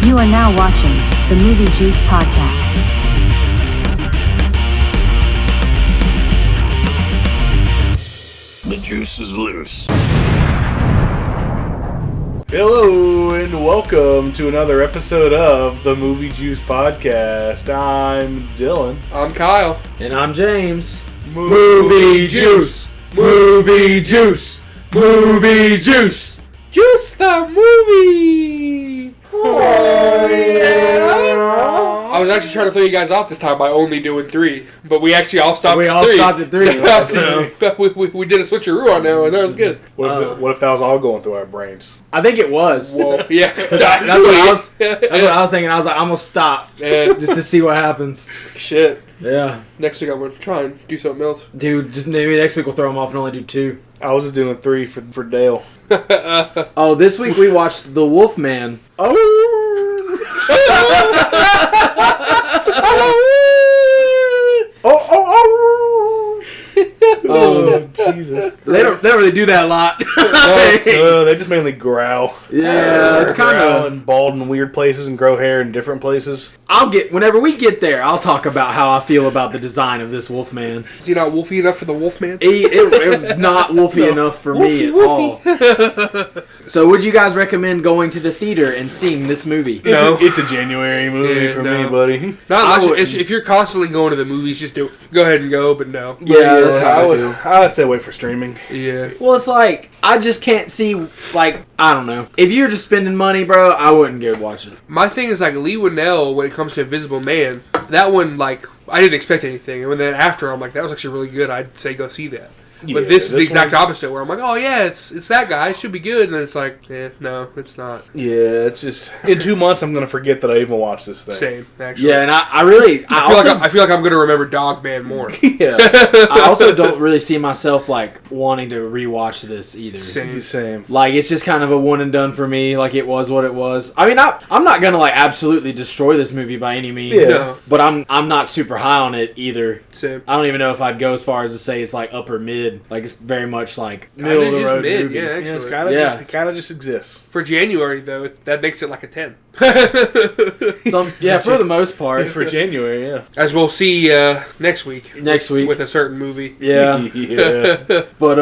You are now watching the Movie Juice Podcast. The juice is loose. Hello and welcome to another episode of the Movie Juice Podcast. I'm Dylan. I'm Kyle. And I'm James. Movie Juice! Movie Juice! Movie Juice! Juice the movie! Oh, yeah. I was actually trying to throw you guys off this time by only doing 3, but we actually all stopped We at all 3. stopped at 3. we did a switcheroo on that one. That was good. What if that was all going through our brains? I think it was. Whoa. Yeah. That's what I was thinking. I was like, I'm going to stop just to see what happens. Shit. Yeah. Next week I'm going to try and do something else. Dude, just maybe next week we'll throw them off and only do 2. I was just doing 3 for Dale. Oh, this week we watched The Wolfman. Oh, Jesus. They don't really do that a lot. They just mainly growl. Yeah, it's kind Growl of. and bald in weird places and grow hair in different places. Whenever we get there, I'll talk about how I feel about the design of this Wolfman. Is he not wolfy enough for the Wolfman? It was not wolfy enough for me at all. So would you guys recommend going to the theater and seeing this movie? It's a January movie for me, buddy. Not unless if you're constantly going to the movies, just go ahead and go, but no. Yeah, that's how I feel. I'd say wait for streaming. Yeah. Well, it's like, I just can't see, like, I don't know. If you're just spending money, bro, I wouldn't go watch it. My thing is, like, Lee Winnell, when it comes to Invisible Man, that one, like, I didn't expect anything. And then after, I'm like, that was actually really good. I'd say go see that. Yeah, but this is the exact one, opposite, where I'm like, oh, yeah, it's that guy. It should be good. And then it's like, no, it's not. Yeah, it's just, in 2 months, I'm going to forget that I even watched this thing. Same, actually. Yeah, and I feel like I'm going to remember Dogman more. Yeah. I also don't really see myself, like, wanting to rewatch this either. Same. Like, it's just kind of a one and done for me. Like, it was what it was. I mean, I'm not going to, like, absolutely destroy this movie by any means. Yeah. No. But I'm not super high on it either. Same. I don't even know if I'd go as far as to say it's, like, upper mid. Like, it's very much, like, middle of the road mid, movie. yeah, Yeah, actually. it's kind of Yeah. just, just exists. For January, though, that makes it like a 10. For the most part. For January, yeah. As we'll see next week. Next week. With a certain movie. Yeah. Yeah. But,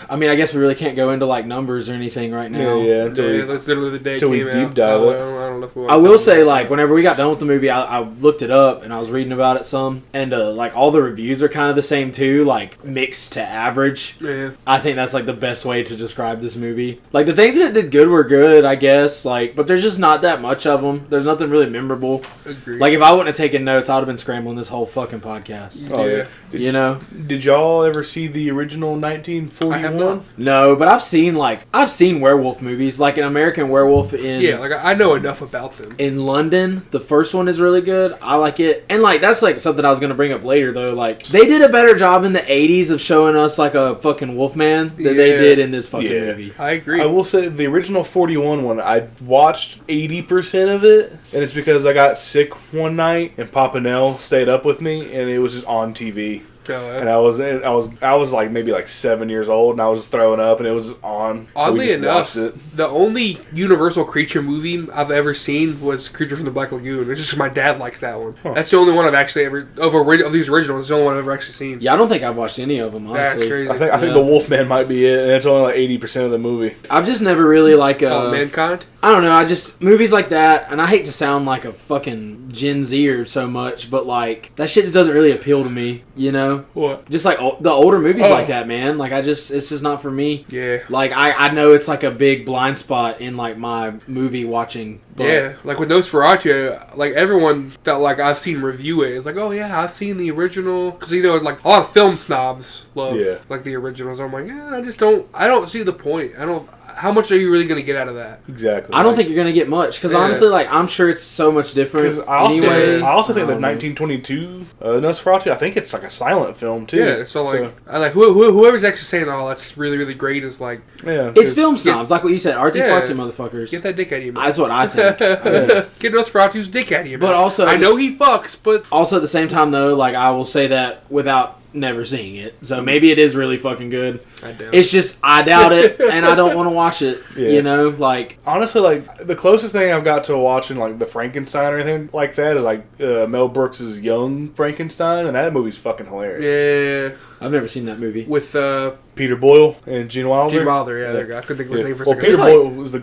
I mean, I guess we really can't go into, like, numbers or anything right now. Yeah. That's literally the day it we came deep out. dive it. I don't know if we want I to will talk say, about like, that. whenever we got done with the movie, I looked it up and I was reading about it some. And, like, all the reviews are kind of the same, too. Like, mixed to average. Yeah. I think that's, like, the best way to describe this movie. Like, the things that it did good were good, I guess. Like, but there's just not that much of them. There's nothing really memorable. Agreed. Like, if I wouldn't have taken notes, I would have been scrambling this whole fucking podcast. Oh, Yeah. You know? Did y'all ever see the original I have 1941? not. No, but I've seen werewolf movies. Like, an American Werewolf in... Yeah, like, I know enough about them. In London, the first one is really good. I like it. And, like, that's, like, something I was going to bring up later, though. Like, they did a better job in the 80s of showing us, like, a fucking Wolfman than they Yeah. did in this fucking Yeah. movie. I agree. I will say the original 41 one, I watched 80% of it, and it's because I got sick one night and Papa Nell stayed up with me, and it was just on TV. And I was like maybe like 7 years old, and I was just throwing up, and it was just on. Oddly We just enough, watched it. the only Universal creature movie I've ever seen was Creature from the Black Lagoon. It's just 'cause my dad likes that one. Huh. That's the only one I've actually ever of these originals. It's the only one I've ever actually seen. Yeah, I don't think I've watched any of them, That's honestly. crazy. I think Yeah. the Wolfman might be it, and it's only like 80% of the movie. I've just never really, like, Mankind. I don't know, movies like that, and I hate to sound like a fucking Gen Zer so much, but, like, that shit just doesn't really appeal to me, you know? What? Just, like, the older movies Oh. like that, man. Like, it's just not for me. Yeah. Like, I know it's, like, a big blind spot in, like, my movie watching. But Yeah, like with Nosferatu, like everyone that like I've seen review it, it's like, oh yeah, I've seen the original, because you know, like a lot of film snobs love like the originals. I'm like, yeah, I don't see the point. How much are you really going to get out of that? Exactly. I don't think you're going to get much, because honestly, like, I'm sure it's so much different I also, anyway. I also think that 1922 Nosferatu, I think it's like a silent film too. Yeah, so like, whoever's actually saying, oh, that's really, really great is like... Yeah, It's film snobs, like what you said, artsy-fartsy motherfuckers. Get that dick out of you, man. That's what I think. Get Nosferatu's dick out of you, man. But also... I know he fucks, but... Also, at the same time, though, like, I will say that without never seeing it. So maybe it is really fucking good. I doubt It's just, I doubt it, and I don't want to watch it. Yeah. You know, like... Honestly, like, the closest thing I've got to watching, like, the Frankenstein or anything like that is, like, Mel Brooks' Young Frankenstein, and that movie's fucking hilarious. Yeah. I've never seen that movie. With Peter Boyle and Gene Wilder. Gene Wilder, yeah, there you go. I couldn't think of his name for a Well, second. Peter It's Boyle was the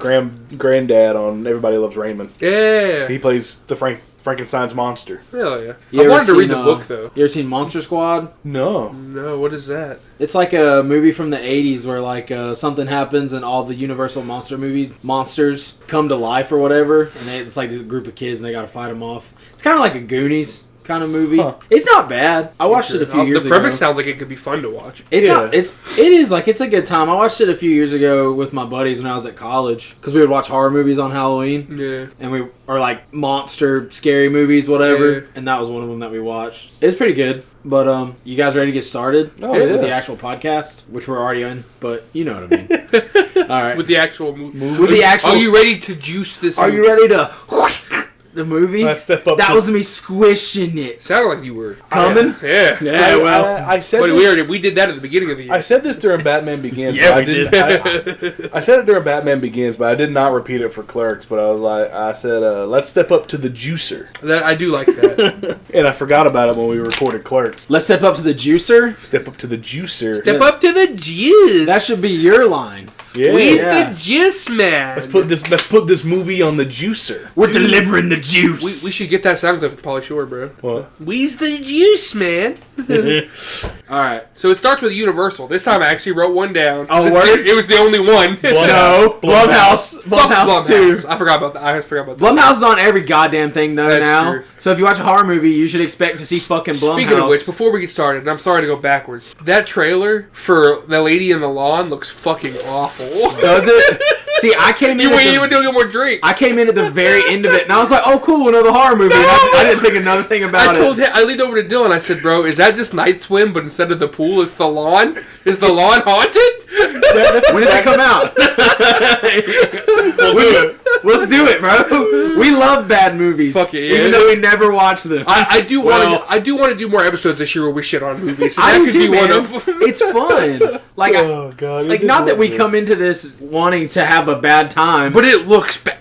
granddad on Everybody Loves Raymond. Yeah. He plays the Frankenstein's monster. Hell yeah. You I ever wanted to read seen, the book, though. You ever seen Monster Squad? No. No, what is that? It's like a movie from the 80s where like something happens and all the Universal monster monsters come to life or whatever, and it's like this group of kids and they gotta fight them off. It's kind of like a Goonies kind of movie. Huh. It's not bad. I watched it a few years The ago. premise sounds like it could be fun to watch. It's Yeah. not. It is like it's a good time. I watched it a few years ago with my buddies when I was at college because we would watch horror movies on Halloween, Yeah. and we or like monster scary movies, whatever. Yeah. And that was one of them that we watched. It's pretty good. But you guys ready to get started Oh, with yeah. the actual podcast, which we're already in? But you know what I mean. All right. With the actual movie. With the actual- Are you ready to juice this Are movie? you ready to the movie? Let's step up. That to- was me squishing it. Sounded like you were. Coming? Yeah. Yeah, well. I said But this, we did that at the beginning of the year. I said this during Batman Begins. Yeah, but we I didn't. I said it during Batman Begins, but I did not repeat it for Clerks. But I said, let's step up to the juicer, I do like that. and I forgot about it when we recorded Clerks. Let's step up to the juicer. Step up to the juicer. Step up to the juice. That should be your line. Yeah. We's Yeah. the juice man. Let's put this movie on the juicer. We're delivering the juice. We should get that sound clip from Pauly Shore, bro. What? We's the juice man. All right. So it starts with Universal. This time I actually wrote one down. Oh, Since word? It was the only one. No, Blumhouse. Fuck Blumhouse too. I forgot about that. Blumhouse is on every goddamn thing though That's now. true. So if you watch a horror movie, you should expect to see fucking Blumhouse. Speaking of which, before we get started, and I'm sorry to go backwards, that trailer for The Lady in the Lawn looks fucking awful. does it? See, I came in. You went at to the, get more drink. I came in at the very end of it, and I was like, "Oh, cool, another horror movie." And I didn't think another thing about it. I leaned over to Dylan. I said, "Bro, is that just Night Swim, but instead of the pool, it's the lawn? Is the lawn haunted?" When does it come out? Let's do it, bro. We love bad movies. Fuck it, yeah. Even though we never watch them. I do Well- want to do more episodes this year where we shit on movies. So I that do could too, be one man. of them. It's fun. Like, Oh god. like not that we come into this wanting to have a bad time, But it looks bad.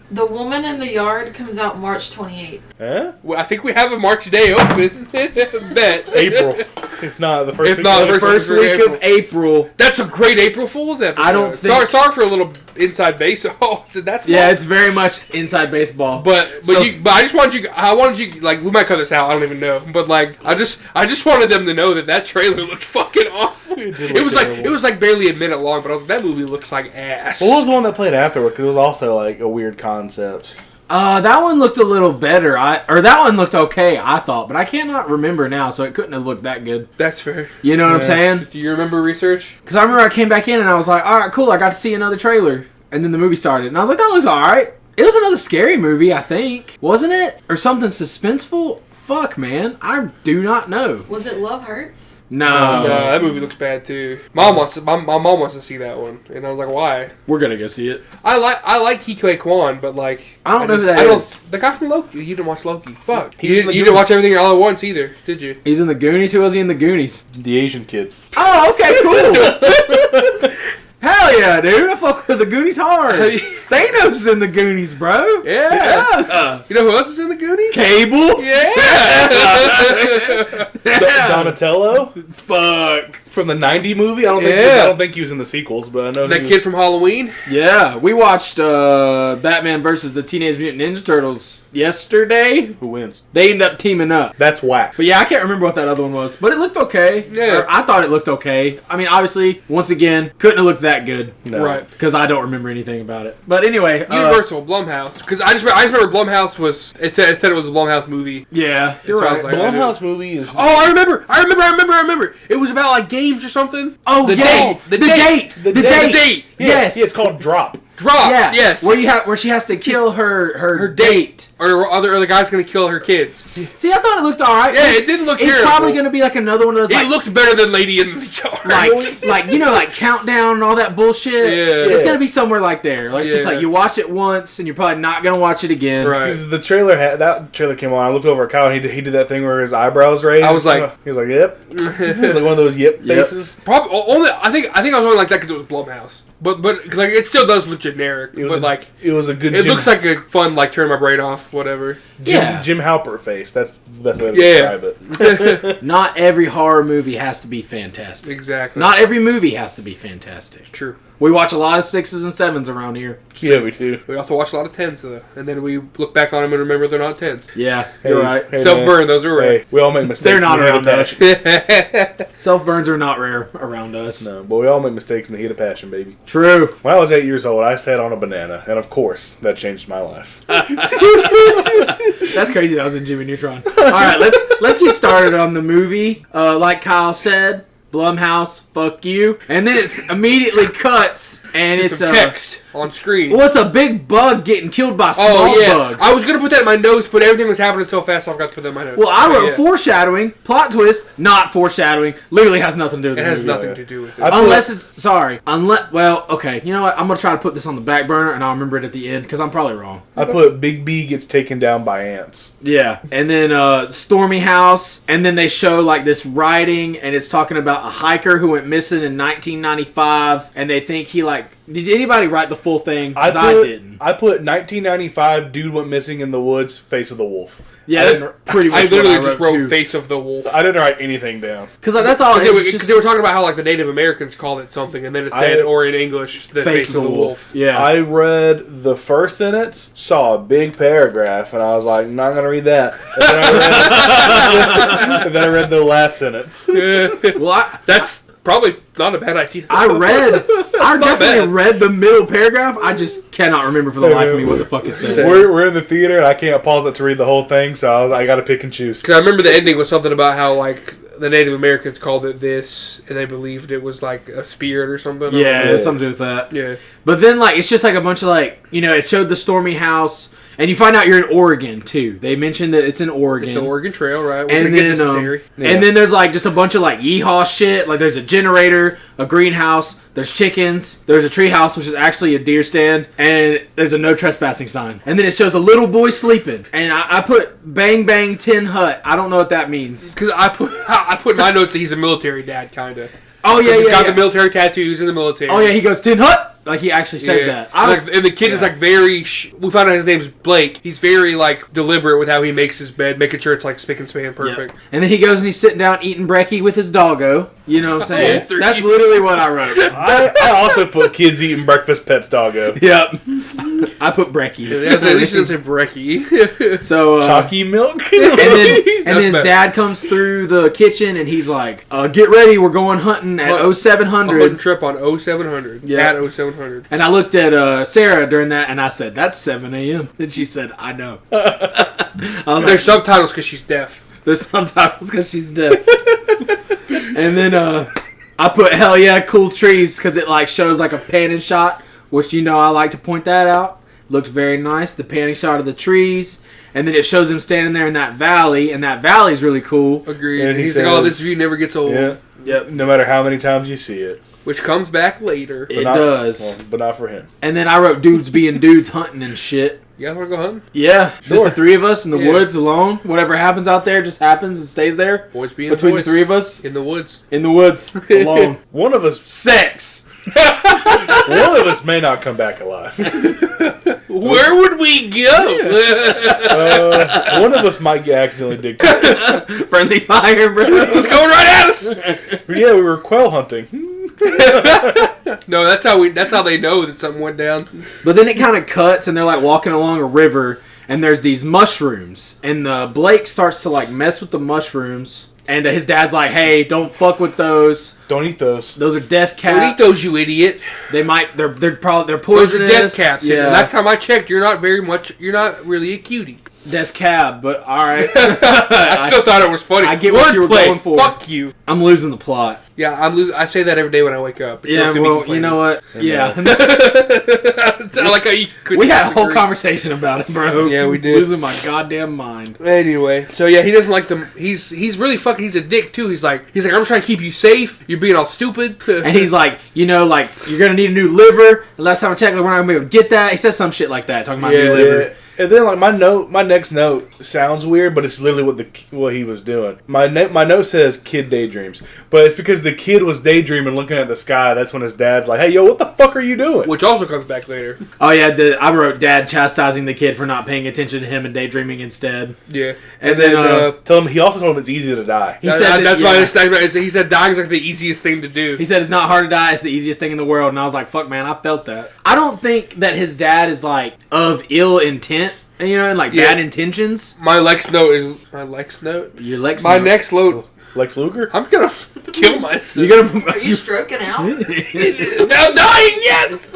The Woman in the Yard comes out March 28th. Huh? Well, I think we have a March day open. Bet. April, if not the first. If week not of the April. first week of April. That's a great April Fool's episode. I don't think- Sorry for a little inside base. Oh, so that's Yeah, why. it's very much inside baseball. But So- I just wanted you. I wanted you like we might cut this out. I don't even know. But like I just wanted them to know that trailer looked fucking awful. It did It look was terrible. like barely a minute long. But I was like, that movie looks like ass. What was the one that played afterward? Because it was also like a weird concept. That one looked a little better. That one looked okay, I thought, but I cannot remember now, so it couldn't have looked that good. That's fair. You know what I'm Yeah. saying? Do you remember research? Because I remember I came back in and I was like, all right, cool, I got to see another trailer. And then the movie started, and I was like, that looks all right. It was another scary movie, I think. Wasn't it? Or something suspenseful? Fuck, man. I do not know. Was it Love Hurts? No. No, that movie looks bad too. My mom wants to see that one, and I was like, why? We're going to go see it. I like Kikei Kwan, but like I don't know who that is. The guy from Loki. You didn't watch Loki. Fuck. He You was in didn't, the you didn't watch Goonies. everything all at once either, did you? He's in the Goonies? Who was he in the Goonies? The Asian kid. Oh, okay, cool. Hell yeah, dude. I fuck with the Goonies hard. Thanos is in the Goonies, bro. Yeah. You know who else is in the Goonies? Cable? Yeah. Donatello Fuck. from the '90 movie. I Yeah. don't think he was in the sequels, but I know That he kid was, from Halloween. Yeah, we watched Batman versus the Teenage Mutant Ninja Turtles yesterday. who wins. They ended up teaming up. That's whack. But yeah, I can't remember what that other one was. But it looked okay. Yeah. Or I thought it looked okay. I mean, obviously, once again, couldn't have looked that good. No. Right. Because I don't remember anything about it. But anyway. Universal, Blumhouse. Because I just remember Blumhouse was. It said it was a Blumhouse movie. Yeah, you're So I right. was like, Blumhouse movie is. Oh, I remember. It was about like games or something. Oh, the yeah. date. The date. The date. Yeah, Yes. yeah, it's called Drop. Drop. Yeah, Yes. where she has to kill her date. Or the guy's gonna kill her kids. See, I thought it looked all right. Yeah, it didn't look It's terrible. probably going to be like another one of those. It looks better than Lady in the Yard. like Countdown and all that bullshit. Yeah. It's gonna be somewhere like there. Like it's just Yeah. like you watch it once and you're probably not gonna watch it again. Right. Because the trailer that trailer came on. I looked over at Kyle and he did that thing where his eyebrows raised. I was like- he was like, "Yep." It was like one of those "yep" Yep. faces. Probably only. I think I was only like that because it was Blumhouse. But like it still does look generic. It was But like it was a good. it looks like a fun like turn my brain off whatever. Jim Halpert face. That's the best way to Yeah. describe it. Not every horror movie has to be fantastic. Exactly. Not every movie has to be fantastic. True. We watch a lot of 6s and 7s around here. Yeah, we do. We also watch a lot of 10s though, and then we look back on them and remember they're not 10s. Yeah, Hey, you're right. hey, Self-burn, man. those are Hey, rare. we all make mistakes. They're not in the heat around of us. passion. Self burns are not rare around us. No, but we all make mistakes in the heat of passion, baby. True. When I was 8 years old, I sat on a banana, and of course, that changed my life. That's crazy. That was in Jimmy Neutron. All right, let's get started on the movie. Like Kyle said, Blumhouse, fuck you. And then it immediately cuts, and It's it's some text on screen. well, it's a big bug getting killed by small Oh yeah, bugs. I was gonna put that in my notes, but everything was happening so fast, I forgot to put that in my notes. Well, I wrote Yeah. foreshadowing, plot twist, not foreshadowing. Literally has nothing to do with It the has movie. nothing to do with it. I- Unless it's well, okay. You know what? I'm gonna try to put this on the back burner, and I'll remember it at the end because I'm probably wrong. I put Big B gets taken down by ants. Yeah, and then Stormy House, and then they show like this writing, and it's talking about a hiker who went missing in 1995, and they think he like. Did anybody write the full thing? 'Cause I didn't. I put 1995 dude went missing in the woods, face of the wolf. Yeah, I that's didn't- pretty much I literally what just wrote too. "Face of the Wolf." I didn't write anything down. Because that's all. Because It's just they were talking about how like the Native Americans called it something, and then it said, or in English, the face of the wolf. Yeah. I read the first sentence, saw a big paragraph, and I was like, not going to read that. And then I read the last sentence. well, That's probably not a bad idea. I not definitely bad. read the middle paragraph. I just cannot remember for the life of me what the fuck it said. We're in the theater, and I can't pause it to read the whole thing, so I got to pick and choose. Because I remember the ending was something about how like the Native Americans called it this, and they believed it was like a spirit or something. Yeah, it's something to do with that. Yeah. But then, like, it's just like a bunch of like, it showed the Stormy House, and you find out you're in Oregon too. They mentioned that it's in Oregon. The Oregon Trail, right? We're And gonna get then, dysentery. and then there's like just a bunch of like yeehaw shit. Like there's a generator, a greenhouse, there's chickens, there's a tree house, which is actually a deer stand, and there's a no trespassing sign. And then it shows a little boy sleeping. And I put Bang Bang Tin Hut. I don't know what that means. Because I put in my notes that he's a military dad, kind of. Oh yeah, He's yeah, got yeah. the military tattoos in the military. Oh yeah, he goes Tin Hut. Like he actually says that. And the kid is like very. We found out his name's Blake. He's very like deliberate with how he makes his bed, making sure it's like spick and span perfect. Yep. And then he goes and he's sitting down eating brekkie with his doggo. You know what I'm saying? Oh, That's literally what I wrote. I also put kids eating breakfast, pets, doggo. Yep. I put brekkie. At least you didn't say brekkie. So Chalky milk? and then his better. dad comes through the kitchen and he's like, "Get ready, we're going hunting at A hunting 0700." trip on 0700. Yeah. At 0700. And I looked at Sarah during that and I said, "That's 7 a.m." And she said, "I know." I was There's subtitles because she's deaf. There's subtitles because she's deaf. And then I put hell yeah, cool trees because it like shows like a panning shot, which I like to point that out. Looked very nice. The panning shot of the trees, and then it shows him standing there in that valley, and that valley's really cool. Agreed. And And he he's like, "Oh, says- this view never gets old," Yeah. Yep, No matter how many times you see it. which comes back later. it not- does. well, but not for him. And then I wrote dudes being dudes hunting and shit. You guys want to go hunting? Yeah, just Sure. the three of us in the Yeah. woods alone. Whatever happens out there just happens and stays there. Boys being Between boys. the three of us In the woods. in the woods alone. One of us Sex. may not come back alive. Where would we go? One of us might get accidentally dig. Friendly fire, bro. It's going right at us. Yeah, we were quail hunting. No, that's how they know that something went down. But then it kind of cuts, and they're like walking along a river, and there's these mushrooms, and Blake starts to like mess with the mushrooms, and his dad's like, "Hey, don't fuck with those. Don't eat those. Those are death caps. Don't eat those, you idiot. They might. They're Those are poisonous. death caps. Yeah. And last time I checked, you're not really a cutie. Death Cab, but alright. I still thought it was funny. I get what you were Wordplay. going for. Fuck you. I'm losing the plot. Yeah, I'm losing. I say that every day when I wake up. But Yeah, see me well, complaining. you know what? Yeah. I like how you could. We had a whole conversation about it, bro. Yeah, we did. Losing my goddamn mind. Anyway, so yeah, he doesn't like them. He's really fucking. He's a dick too. He's like I'm trying to keep you safe. You're being all stupid. And he's like, you're gonna need a new liver. And last time I checked, we're not gonna be able to get that. He says some shit like that, talking about new liver. Yeah. And then like my next note sounds weird, but it's literally what he was doing. My note says kid daydreams, but it's because the kid was daydreaming, looking at the sky. That's when his dad's like, "Hey, yo, what the fuck are you doing?" Which also comes back later. Oh yeah, I wrote dad chastising the kid for not paying attention to him and daydreaming instead. Yeah, And then Tell him he also told him it's easy to die. he says that's why he said dying is like the easiest thing to do. He said it's not hard to die. It's the easiest thing in the world. And I was like, fuck, man, I felt that. I don't think that his dad is like of ill intent. And, and like bad intentions. My Lex note is my Lex note. Your Lex. My note. next note. Lex Luger? I'm gonna kill myself. You're gonna. Are you stroking out? I'm dying. Yes.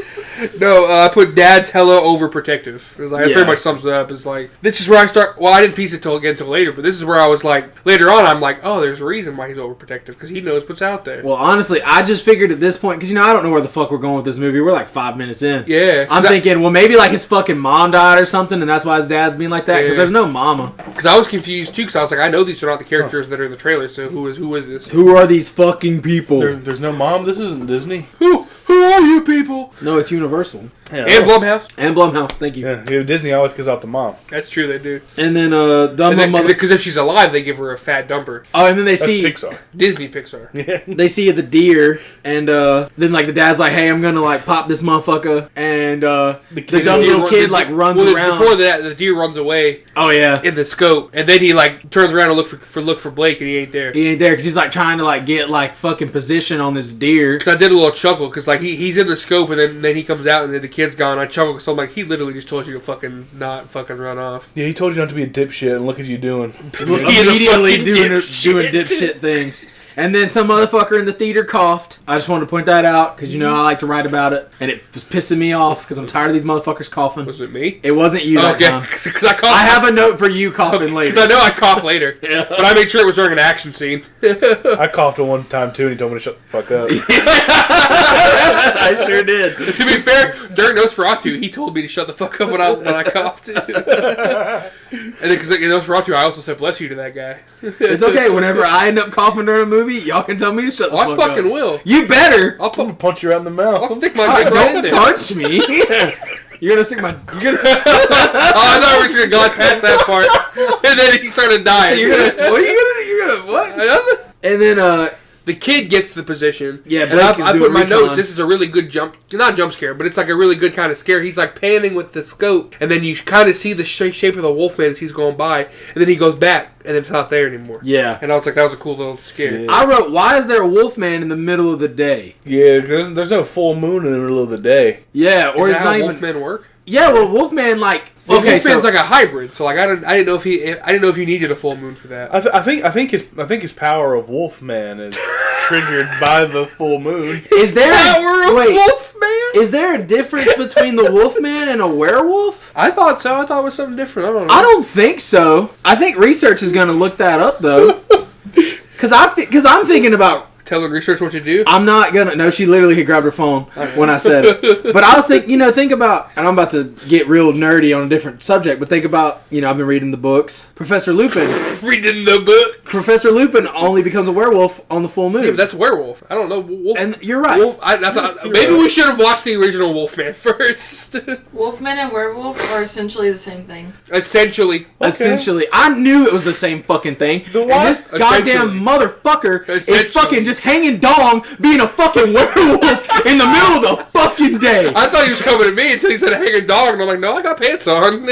No, I put dad's hella overprotective. It was like, That pretty much sums it up. It's like, this is where I start. Well, I didn't piece it until later, but this is where I was like, later on, I'm like, oh, there's a reason why he's overprotective because he knows what's out there. Well, honestly, I just figured at this point because I don't know where the fuck we're going with this movie. We're like 5 minutes in. Yeah, I'm thinking, well, maybe like his fucking mom died or something, and that's why his dad's being like that because there's no mama. Because I was confused too. Because I was like, I know these are not the characters that are in the trailer. So who is this? Who are these fucking people? There's no mom. This isn't Disney. Who are you people? No, it's Universal Yeah, And Blumhouse. and Blumhouse. Thank you. yeah, Disney always gives out the mom. That's true. They do. And then Dumbo mother. Because if she's alive, they give her a fat dumper. Oh, and then they That's see Pixar. Disney Pixar. they see the deer, and then like the dad's like, "Hey, I'm gonna like pop this motherfucker," and the dumb little kid like runs around. Before that, the deer runs away Oh yeah, in the scope, and then he like turns around and look for Blake, and he ain't there. he ain't there because he's like trying to like get like fucking position on this deer. Cause I did a little chuckle because like he's in the scope, and then he comes out, and then the kid's gone. I chuckle because I'm like, he literally just told you to fucking not fucking run off. Yeah, he told you not to be a dipshit, and look at you doing. Immediately fucking doing dipshit. dipshit things. And then some motherfucker in the theater coughed. I just wanted to point that out because I like to write about it, and it was pissing me off because I'm tired of these motherfuckers coughing. Was it me? It wasn't you that Okay, time. because I coughed. I have a note for you coughing later. Because I know I cough later, but I made sure it was during an action scene. I coughed at one time too, and he told me to shut the fuck up. I sure did. To be fair, during Nosferatu, he told me to shut the fuck up when I coughed. And then because in Nosferatu, I also said bless you to that guy. It's okay. Whenever I end up coughing during a movie, y'all can tell me to shut the I fuck up. fucking will. You better. I'll put. Punch you right in the mouth. I'll stick my dick right in Don't there. punch me. You're gonna stick my. You're gonna. Oh, I thought we were just gonna go past that part, and then he started dying. You're gonna. What are you gonna do? You're gonna what? And then the kid gets the position. Yeah, and Blake is I put doing in my recon. notes. This is a really good not jump scare, but it's like a really good kind of scare. He's like panning with the scope, and then you kind of see the shape of the Wolfman as he's going by, and then he goes back, and it's not there anymore. Yeah. And I was like, that was a cool little scare. Yeah. I wrote, why is there a Wolfman in the middle of the day? Yeah, because there's no full moon in the middle of the day. Yeah, or Is it's that not how even. Wolfmen work? Yeah, well, Wolfman like. Well, Okay, Wolfman's so like a hybrid, so like I didn't know if you needed a full moon for that. I think his power of Wolfman is triggered by the full moon. is there Power of wait? Wolfman. Is there a difference between the Wolfman and a werewolf? I thought so. I thought it was something different. I don't know. I don't think so. I think research is going to look that up though. Because I'm thinking about. Telling research what you do. I'm not gonna. No, she literally had grabbed her phone when I said it. But I was thinking, think about, and I'm about to get real nerdy on a different subject, but think about, I've been reading the books. Professor Lupin. Reading the book. Professor Lupin only becomes a werewolf on the full moon. Yeah, but that's werewolf. I don't know. Wolf. And you're right. Wolf. I thought maybe we should have watched the original Wolfman first. Wolfman and werewolf are essentially the same thing. Essentially. Essentially, I knew it was the same fucking thing. The And what? this goddamn Essentially. motherfucker Essentially. is fucking just hanging dong, being a fucking werewolf in the middle of the fucking day. I thought he was coming at me until he said hang a dog, and I'm like, no, I got pants on.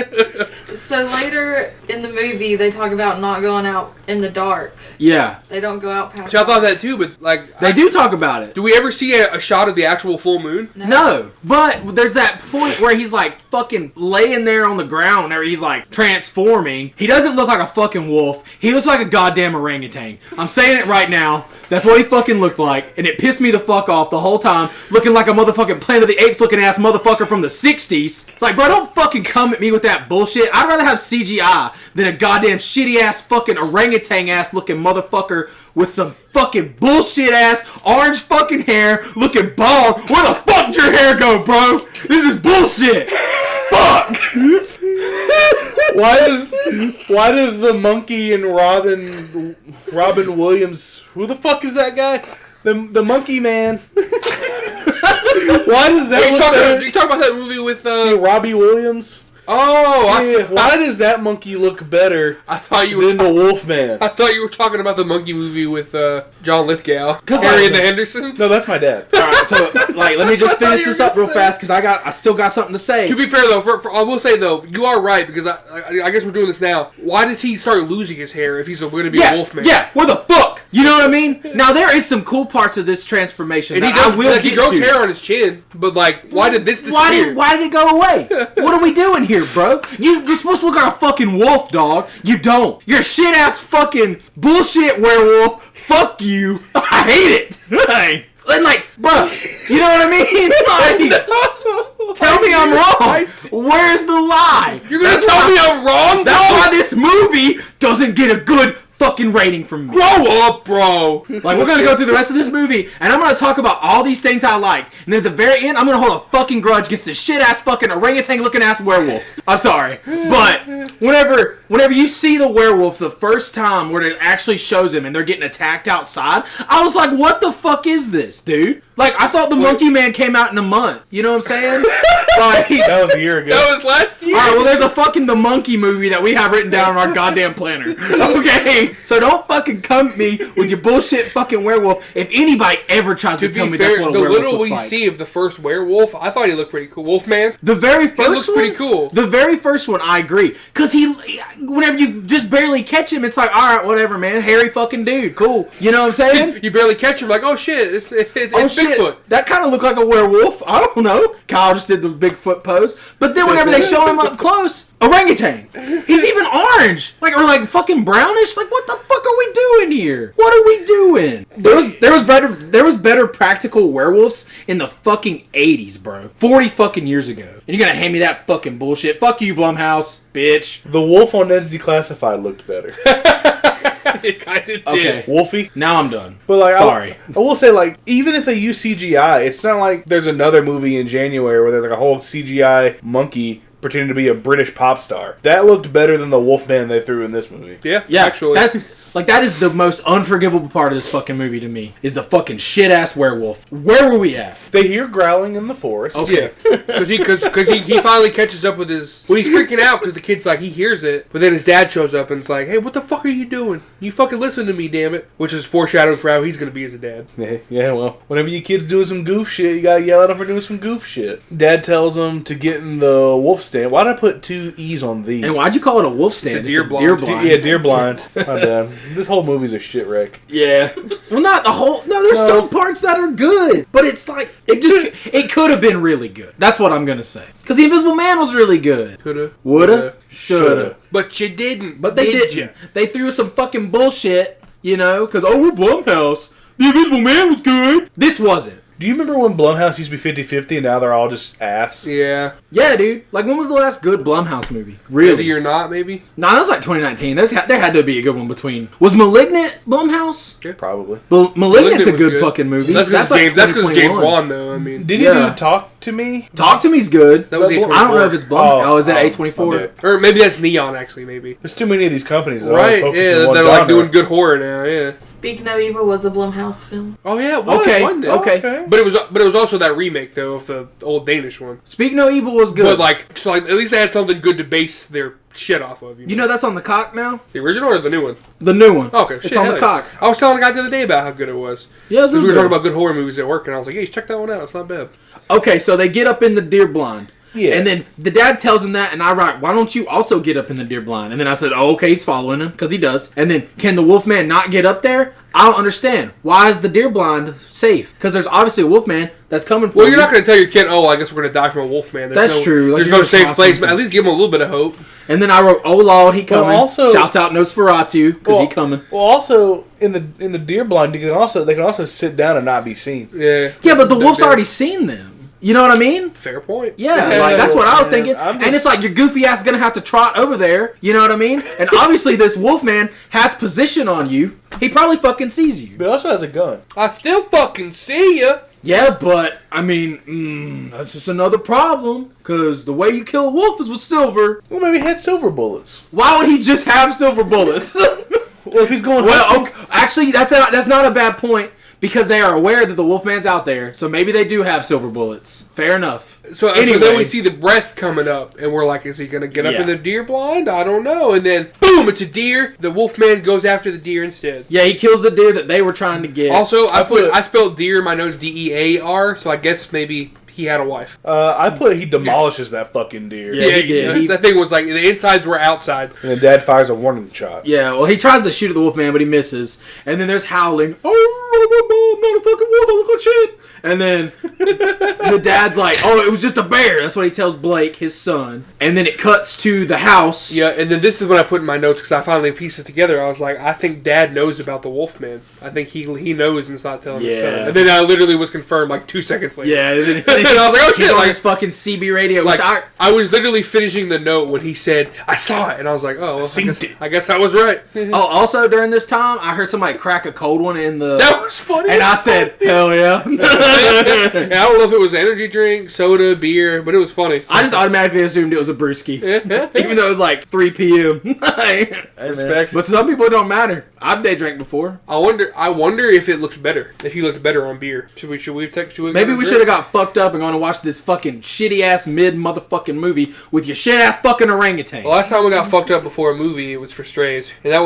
So later in the movie, they talk about not going out in the dark. Yeah, They don't go out past. See, I thought that too, but like, they do talk about it. do we ever see a shot of the actual full moon? No, but there's that point where he's like fucking laying there on the ground whenever he's like transforming. He doesn't look like a fucking wolf. He looks like a goddamn orangutan. I'm saying it right now. That's what he fucking looked like, and it pissed me the fuck off the whole time, looking like a motherfucking Planet of the Apes looking ass motherfucker from the 60s. It's like, bro, don't fucking come at me with that bullshit. I'd I'd rather have CGI than a goddamn shitty ass fucking orangutan ass looking motherfucker with some fucking bullshit ass orange fucking hair looking bald. Where the fuck did your hair go, bro? This is bullshit. Fuck. Why does the monkey and Robin Williams? Who the fuck is that guy? The monkey man. Why does that? You talking about that movie with Robbie Williams? Oh, why does that monkey look better than the Wolfman? I thought you were talking about the monkey movie with John Lithgow. Cause Harry and the Hendersons. No, that's my dad. All right, so let me just finish this up real fast because I still got something to say. To be fair though, I will say though, you are right because I guess we're doing this now. Why does he start losing his hair if he's going to be a Wolfman? Yeah, where the fuck? You know what I mean? Now there is some cool parts of this transformation. And he grows hair on his chin, but like, why did this disappear? Why did it go away? What are we doing here, bro? You're supposed to look like a fucking wolf, dog. You don't. You're a shit ass fucking bullshit werewolf. Fuck you. I hate it. And like, bro, you know what I mean? Like, tell me I'm wrong. Where's the lie? You're gonna tell me I'm wrong? That's why this movie doesn't get a good fucking rating from me. Grow up, bro. Like, we're gonna go through the rest of this movie, and I'm gonna talk about all these things I liked, and then at the very end, I'm gonna hold a fucking grudge against this shit ass fucking orangutan looking ass werewolf. I'm sorry, but whenever you see the werewolf the first time where it actually shows him and they're getting attacked outside, I was like, what the fuck is this, dude? Like, I thought the Monkey Man came out in a month. You know what I'm saying? Like, that was a year ago. That was last year. Alright, well, there's a fucking The Monkey movie that we have written down on our goddamn planner. Okay? So don't fucking come at me with your bullshit fucking werewolf if anybody ever tries to tell me that's what a werewolf little looks we like. see of the first werewolf, I thought he looked pretty cool. Wolfman? The very first one? pretty cool. The very first one, I agree. Because whenever you just barely catch him, it's like, alright, whatever, man. Hairy fucking dude. Cool. You know what I'm saying? You barely catch him, like, oh shit, it's Bigfoot. That kind of looked like a werewolf. I don't know. Kyle just did the Bigfoot pose. But then whenever they show him up close, orangutan. He's even orange. Or like fucking brownish. Like, what the fuck are we doing here? What are we doing? There was better practical werewolves in the fucking 80s, bro. 40 fucking years ago. And you're gonna hand me that fucking bullshit. Fuck you, Blumhouse, bitch. The wolf on Ned's Declassified looked better. It kind of did. Okay. Wolfie. Now I'm done. But like, sorry. I will say, like, even if they use CGI, it's not like there's another movie in January where there's like a whole CGI monkey pretending to be a British pop star. That looked better than the Wolfman they threw in this movie. Yeah, actually. That is the most unforgivable part of this fucking movie to me, is the fucking shit-ass werewolf. Where were we at? They hear growling in the forest. Okay. Because he finally catches up with his... Well, he's freaking out because the kid's like, he hears it, but then his dad shows up and it's like, hey, what the fuck are you doing? You fucking listen to me, damn it. Which is foreshadowing for how he's going to be as a dad. Yeah, well, whenever your kid's doing some goof shit, you gotta yell at them for doing some goof shit. Dad tells him to get in the wolf stand. Why'd I put 2 E's on the? And why'd you call it a wolf stand? It's a deer blind. Yeah, deer blind. My bad. This whole movie's a shit wreck. Yeah. Well, not the whole... No, there's some parts that are good. But it's like... It could have been really good. That's what I'm going to say. Because The Invisible Man was really good. Coulda. Woulda. Shoulda. But you didn't. But they didn't. Ya? They threw some fucking bullshit, you know, because, we're Blumhouse. The Invisible Man was good. This wasn't. Do you remember when Blumhouse used to be 50-50 and now they're all just ass? Yeah. Yeah, dude. Like, when was the last good Blumhouse movie? Really? Ready or Not, maybe? Nah, that was like 2019. There had to be a good one between... Was Malignant Blumhouse? Yeah, probably. Well, Malignant's a was good fucking movie. That's because like James Wan, though. I mean, Did he do Talk to Me? Talk to Me's good. That was I A24. don't know if it's Blumhouse. Is that A24? Okay. Or maybe that's Neon, actually, maybe. There's too many of these companies that Right, focus yeah, on one they're genre. like doing good horror now, yeah. Speaking of Evil was a Blumhouse film. Oh, yeah, it was, wasn't it? Okay. But it was also that remake, though, of the old Danish one. Speak No Evil was good. But, like, at least they had something good to base their shit off of. You know that's on the cock now? The original or the new one? The new one. Oh, okay. It's on the cock. I was telling a guy the other day about how good it was. Yeah, it was We really were good. talking about good horror movies at work, and I was like, hey, check that one out. It's not bad. Okay, so they get up in the deer blind. Yeah. And then the dad tells him that, and I write, why don't you also get up in the deer blind? And then I said, oh, okay, he's following him, because he does. And then, can the wolfman not get up there? I don't understand. Why is the deer blind safe? Because there's obviously a wolfman that's coming for Well, you. you're not going to tell your kid, I guess we're going to die from a wolf man. That's true. Like, There's you're no gonna safe try place, something. but at least give him a little bit of hope. And then I wrote, oh, Lord, he coming. also- Shouts out Nosferatu, because he coming. Well, also in the deer blind, they can also sit down and not be seen. Yeah. Yeah, but the wolf's already seen them. You know what I mean? Fair point. Yeah, like that's what I was thinking. I'm And it's like your goofy ass is gonna have to trot over there. You know what I mean? And obviously this Wolfman has position on you. He probably fucking sees you. But he also has a gun. I still fucking see ya. Yeah, but I mean, that's just another problem. Cause the way you kill a wolf is with silver. Well, maybe he had silver bullets. Why would he just have silver bullets? Well, if he's going Well, okay, actually, that's not a bad point because they are aware that the Wolfman's out there, so maybe they do have silver bullets. Fair enough. So then we see the breath coming up, and we're like, is he going to get up Yeah. in the deer blind? I don't know. And then, boom, it's a deer. The Wolfman goes after the deer instead. Yeah, he kills the deer that they were trying to get. Also, I spelled deer in my notes DEAR, so I guess maybe he had a wife. I put he demolishes that fucking deer. Yeah, he did. That thing was like, the insides were outside. And then Dad fires a warning shot. Yeah, well, he tries to shoot at the Wolfman, but he misses. And then there's howling. Oh, I'm not a fucking wolf. I look like shit. And then the dad's like, oh, it was just a bear. That's what he tells Blake, his son. And then it cuts to the house. Yeah, and then this is what I put in my notes because I finally pieced it together. I was like, I think Dad knows about the Wolfman. I think he knows and is not telling his son. Yeah. And then I literally was confirmed like 2 seconds later. Yeah, and, then And I was like, oh he's shit, on like, his fucking CB radio. like Which I was literally finishing the note when he said, I saw it. And I was like, oh, well, I guess I was right. oh, also during this time, I heard somebody crack a cold one in the... That was funny. And I said, hell yeah. And I don't know if it was energy drink, soda, beer, but it was funny. I just automatically assumed it was a brewski. Even though it was like 3 p.m. Respect. But some people it don't matter. I've day drank before. I wonder if it looked better. If he looked better on beer. Should we Maybe we should have got fucked up and gone to watch this fucking shitty ass mid motherfucking movie with your shit ass fucking orangutan. The last time we got fucked up before a movie, it was for Strays. And that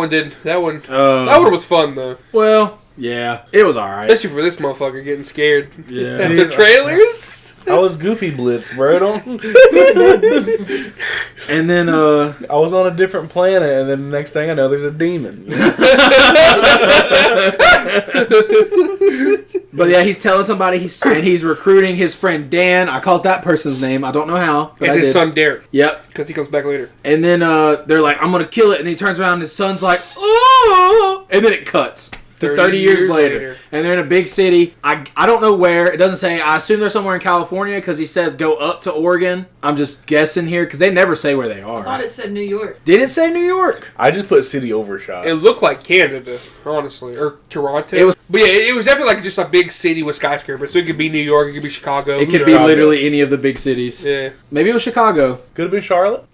one was fun though. Well, yeah, it was alright. Especially for this motherfucker getting scared. Yeah. At the trailers. I was Goofy Blitz, bro. And then, I was on a different planet, and then the next thing I know, there's a demon. but yeah, he's telling somebody he's recruiting his friend Dan. I called that person's name. I don't know how. But And I his did. son Derek. Yep. Because he comes back later. And then they're like, I'm gonna kill it. And then he turns around and his son's like, oh! And then it cuts to 30 years later. And they're in a big city. I don't know where. It doesn't say. I assume they're somewhere in California because he says go up to Oregon. I'm just guessing here because they never say where they are. I thought it said New York. Did it say New York? I just put city overshot. It looked like Canada, honestly. Or Toronto. It was- But yeah, it was definitely like just a big city with skyscrapers. So it could be New York, it could be Chicago. It could be literally any of the big cities. Yeah. Maybe it was Chicago. Could have been Charlotte.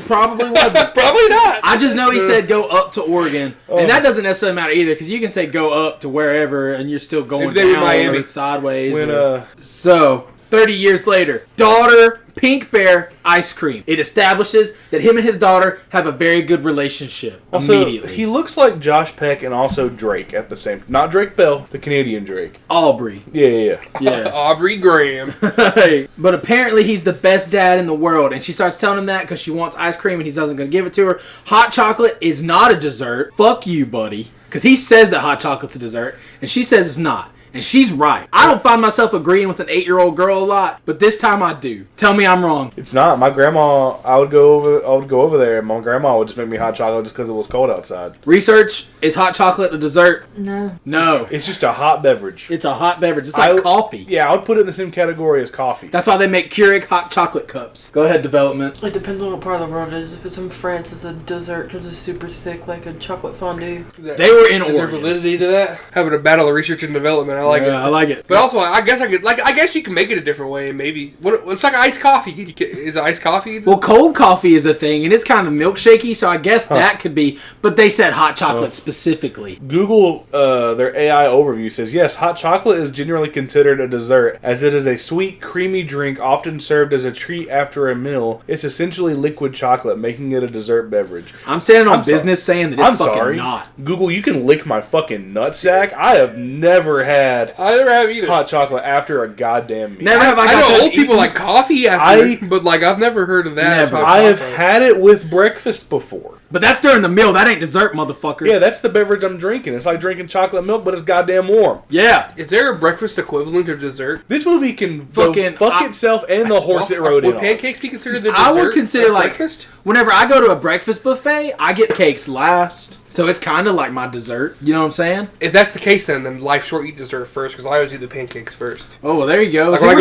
Probably wasn't. Probably not. I just know he said go up to Oregon, and that doesn't necessarily matter either because you can say go up to wherever, and you're still going Maybe they were down Miami. or sideways. When So 30 years later, daughter Pink Bear ice cream. It establishes that him and his daughter have a very good relationship also, immediately. he looks like Josh Peck and also Drake at the same. Not Drake Bell, the Canadian Drake. Aubrey. Yeah. Yeah. Aubrey Graham. But apparently he's the best dad in the world, and she starts telling him that because she wants ice cream and he doesn't going to give it to her. Hot chocolate is not a dessert. Fuck you, buddy. Because he says that hot chocolate's a dessert, and she says it's not. And she's right. I don't find myself agreeing with an 8-year-old girl a lot, but this time I do. Tell me I'm wrong. It's not. My grandma, I would go over there, and my grandma would just make me hot chocolate just because it was cold outside. Research, is hot chocolate a dessert? No. No. It's just a hot beverage. It's a hot beverage. It's like coffee. Yeah, I would put it in the same category as coffee. That's why they make Keurig hot chocolate cups. Go ahead, development. It depends on what part of the world it is. If it's in France, it's a dessert because it's super thick, like a chocolate fondue. They were in Is there Oregon. validity to that? Having a battle of research and development. I like it. I like it. But also, I guess you can make it a different way. Maybe it's like iced coffee. Is it iced coffee? Well, cold coffee is a thing, and it's kind of milkshakey, so I guess that could be. But they said hot chocolate specifically. Google, their AI overview says, yes, hot chocolate is generally considered a dessert, as it is a sweet, creamy drink often served as a treat after a meal. It's essentially liquid chocolate, making it a dessert beverage. I'm standing on I'm business saying that it's I'm fucking sorry. not. Google, you can lick my fucking nutsack. I have never had I never have either. hot chocolate after a goddamn meal. Never have I I got know done old people eating- like coffee after, but like I've never heard of that. as Never. hot I have chocolate. had it with breakfast before. But that's during the meal. That ain't dessert, motherfucker. Yeah, that's the beverage I'm drinking. It's like drinking chocolate milk, but it's goddamn warm. Yeah. Is there a breakfast equivalent of dessert? This movie can Fucking- fuck itself and the horse it rode in Would on. pancakes be considered the dessert? I would consider of like breakfast? whenever I go to a breakfast buffet, I get cakes last. So it's kind of like my dessert. You know what I'm saying? If that's the case, then life short, eat dessert first, because I always eat the pancakes first. Oh, well, there you go. Like See, when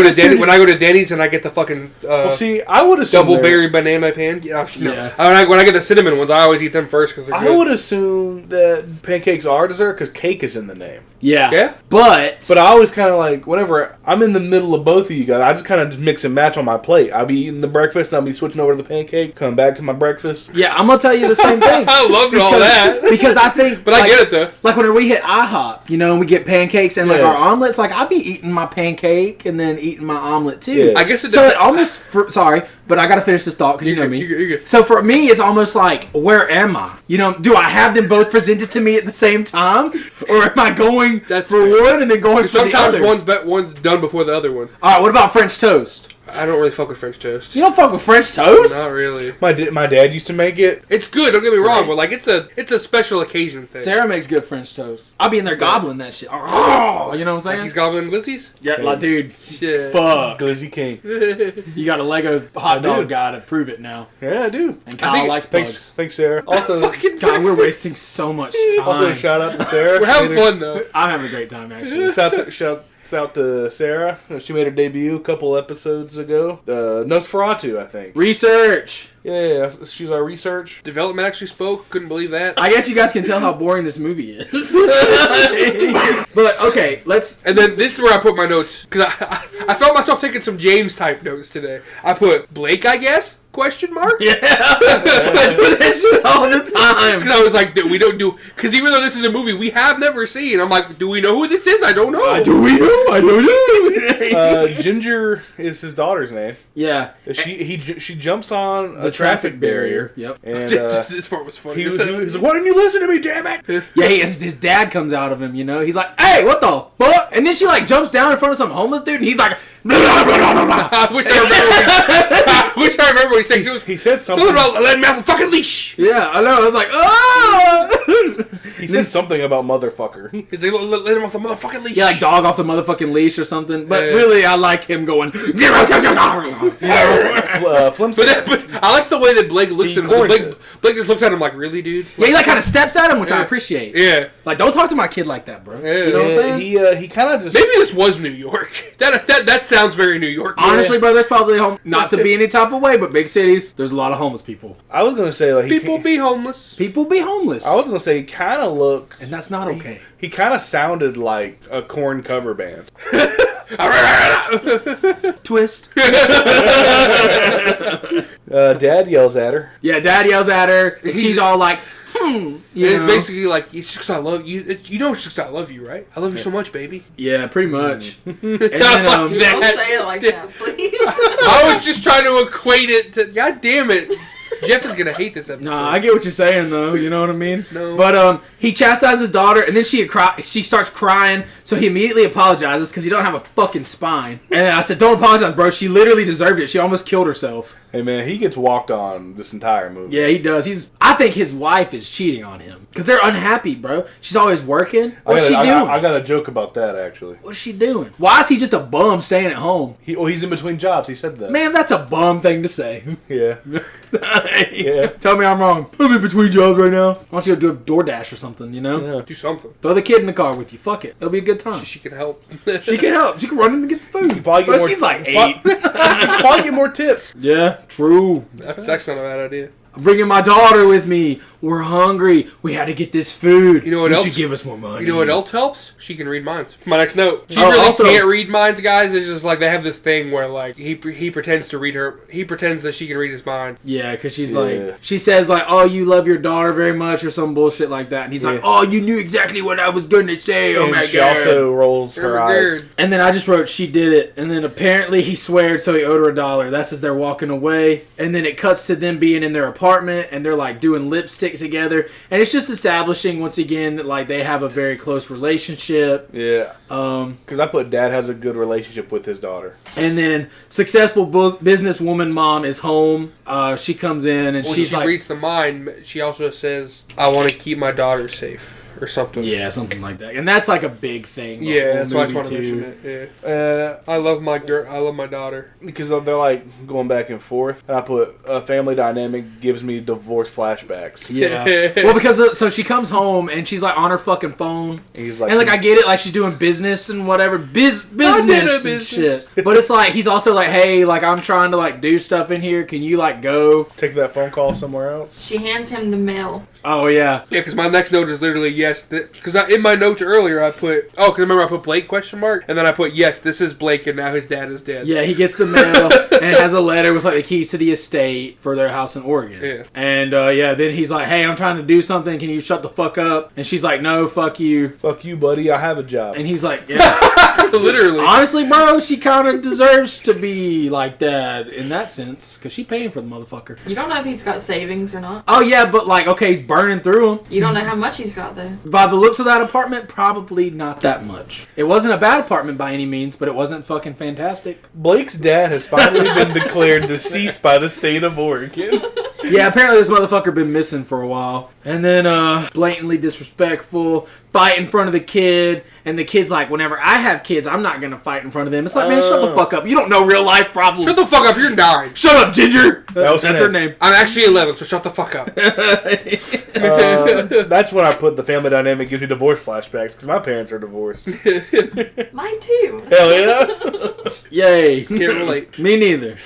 I we're go to Denny's and I get the fucking Well, see, I would assume double berry banana pan. Yeah. Yeah. When I get the cinnamon ones, I always eat them first because they're good. I would assume that pancakes are dessert because cake is in the name. Yeah. Yeah? But I always kind of like, whenever I'm in the middle of both of you guys, I just kind of just mix and match on my plate. I'll be eating the breakfast, and I'll be switching over to the pancake, coming back to my breakfast. yeah, I'm gonna tell you the same thing. I love all that. Because I think, But I get it, though. Like when we hit IHOP, you know, and we get pancakes and like Yeah. our omelets. Like I'd be eating my pancake and then eating my omelet too. Yeah. I guess it So does- it almost. Sorry, but I gotta finish this thought because you know me. You're good. So for me, it's almost like, where am I? You know, do I have them both presented to me at the same time, or am I going That's for fair. one and then going for the Sometimes other? one's done before the other one. All right, what about French toast? I don't really fuck with French toast. You don't fuck with French toast? Not really. My dad used to make it. It's good. Don't get me wrong, Right. but like it's a special occasion thing. Sarah makes good French toast. I'll be in there gobbling that shit. Oh, you know what I'm Like saying? he's gobbling glizzies. Yeah, like dude, Shit. fuck. Glizzy King. You got a Lego hot I dog do. guy to prove it now. Yeah, I do. And Kyle think- likes pugs. Thanks, Sarah. Also, Fucking God, we're breakfast. wasting so much also time. shout out to Sarah. We're having fun though. I'm having a great time actually. Shouts out to Sarah. She made her debut a couple episodes ago. Nosferatu, I think. Research. Yeah, she's our research. Development actually spoke. Couldn't believe that. I guess you guys can tell how boring this movie is. But okay, let's. And then this is where I put my notes because I felt myself taking some James type notes today. I put Blake, I guess? Question mark? Yeah, I do that shit all the time. Because I was like, we don't do. Because even though this is a movie we have never seen, I'm like, do we know who this is? I don't know. Do we know? I don't know. Ginger is his daughter's name. Yeah, She jumps on the a traffic barrier. Yep. and This part was funny. he was like, "Why didn't you listen to me, damn it?" Yeah, his dad comes out of him. You know, he's like, "Hey, what the fuck?" And then she like jumps down in front of some homeless dude, and he's like, blah, blah, blah, blah, blah. I wish I remember what he said. He said something. Something about letting me off the fucking leash. Yeah, I know. I was like, oh. He said something about motherfucker. He's like, let him off the motherfucking leash. Yeah, like dog off the motherfucking leash or something. But Yeah. really, I like him going. You know? Flimsy. But I like the way that Blake looks He at him. corns Blake just looks at him like, really, dude? Yeah, he like kind of steps at him, which I Yeah. appreciate. Yeah. Like, don't talk to my kid like that, bro. Yeah. You know what I'm saying? He kind of just. Maybe this was New York. That sounds very New York. Honestly, bro, there's probably not to be any type of way, but big cities, there's a lot of homeless people. I was gonna say like People be homeless. People be homeless, I was gonna say he kind of looked. and that's not okay. He kind of sounded like a Korn cover band. Twist. Dad yells at her. Yeah, dad yells at her, and she's all like, You It's know? basically like, it's just 'cause I love you. You know it's just 'cause I love you, right? I love you so much, baby. Yeah, pretty much. And then, Like Don't that. say it like that, please. I was just trying to equate it to. God damn it. Jeff is going to hate this episode. Nah, I get what you're saying though. You know what I mean? No. But he chastises his daughter, and then she starts crying. So he immediately apologizes because he don't have a fucking spine. And I said, "Don't apologize, bro. She literally deserved it. She almost killed herself." Hey man, he gets walked on this entire movie. Yeah, he does. I think his wife is cheating on him because they're unhappy, bro. She's always working. What's she doing? I got a joke about that actually. What's she doing? Why is he just a bum staying at home? He's in between jobs. He said that. Man, that's a bum thing to say. Yeah. Yeah. Tell me I'm wrong. I'm in between jobs right now. Why don't you go do a DoorDash or something, you know? Yeah. Do something. Throw the kid in the car with you. Fuck it. It'll be a good time. She can help. She can help. She can run in and get the food. Probably get But more- she's like Pro- 8. Probably get more tips. Yeah, true. That's not a bad idea. I'm bringing my daughter with me. We're hungry. We had to get this food. You know what you else? should give us more money. You know what else helps? She can read minds. My next note. She Oh, really also- can't read minds, guys. It's just like they have this thing where like he pretends to read her. He pretends that she can read his mind. Yeah, because she's Yeah. like, she says like, "Oh, you love your daughter very much," or some bullshit like that, and he's like, Yeah. "Oh, you knew exactly what I was gonna say." Oh And my she god. also rolls her eyes. Weird. And then I just wrote, "She did it." And then apparently he sweared, so he owed her $1. That's as they're walking away. And then it cuts to them being in their apartment, and they're like doing lipstick together, and it's just establishing once again that like they have a very close relationship. Yeah. Um, Because I put dad has a good relationship with his daughter. and then successful businesswoman mom is home. She comes in and When she's she like, reads the mind, she also says, "I want to keep my daughter safe." or something. Yeah, something like that. And that's like a big thing. the Yeah, whole that's why I just movie, want to too. mention it. Yeah. I love my girl. I love my daughter. Because they're like going back and forth. And I put family dynamic gives me divorce flashbacks. Yeah. Well, because so she comes home and she's like on her fucking phone. And he's like, And like I get it, like she's doing business and whatever, business and shit. But it's like he's also like, hey, like I'm trying to like do stuff in here. Can you like go? take that phone call somewhere else. She hands him the mail. Oh yeah. Yeah, because my next note is literally yes. Because in my notes earlier I put because remember I put Blake ? And then I put yes, this is Blake and now his dad is dead. Yeah, he gets the mail and it has a letter with like the keys to the estate for their house in Oregon. Yeah. And then he's like, hey, I'm trying to do something. Can you shut the fuck up? And she's like, no, fuck you. Fuck you, buddy. I have a job. And he's like, yeah. Literally. Honestly, bro, she kind of deserves to be like that in that sense because she paying for the motherfucker. You don't know if he's got savings or not. Oh yeah, but like, okay, he's burning through them. You don't know how much he's got though. By the looks of that apartment, probably not that much. It wasn't a bad apartment by any means, but it wasn't fucking fantastic. Blake's dad has finally been declared deceased by the state of Oregon. Yeah, apparently this motherfucker been missing for a while. And then blatantly disrespectful, fight in front of the kid, and the kid's like, whenever I have kids, I'm not gonna fight in front of them. It's like, man, shut the fuck up. You don't know real life problems. Shut the fuck up, you're 9. Shut up, Ginger. That's her name. I'm actually 11, so shut the fuck up. That's when I put the family dynamic gives me divorce flashbacks because my parents are divorced. Mine too. Hell yeah. Yay. Can't relate. Me neither.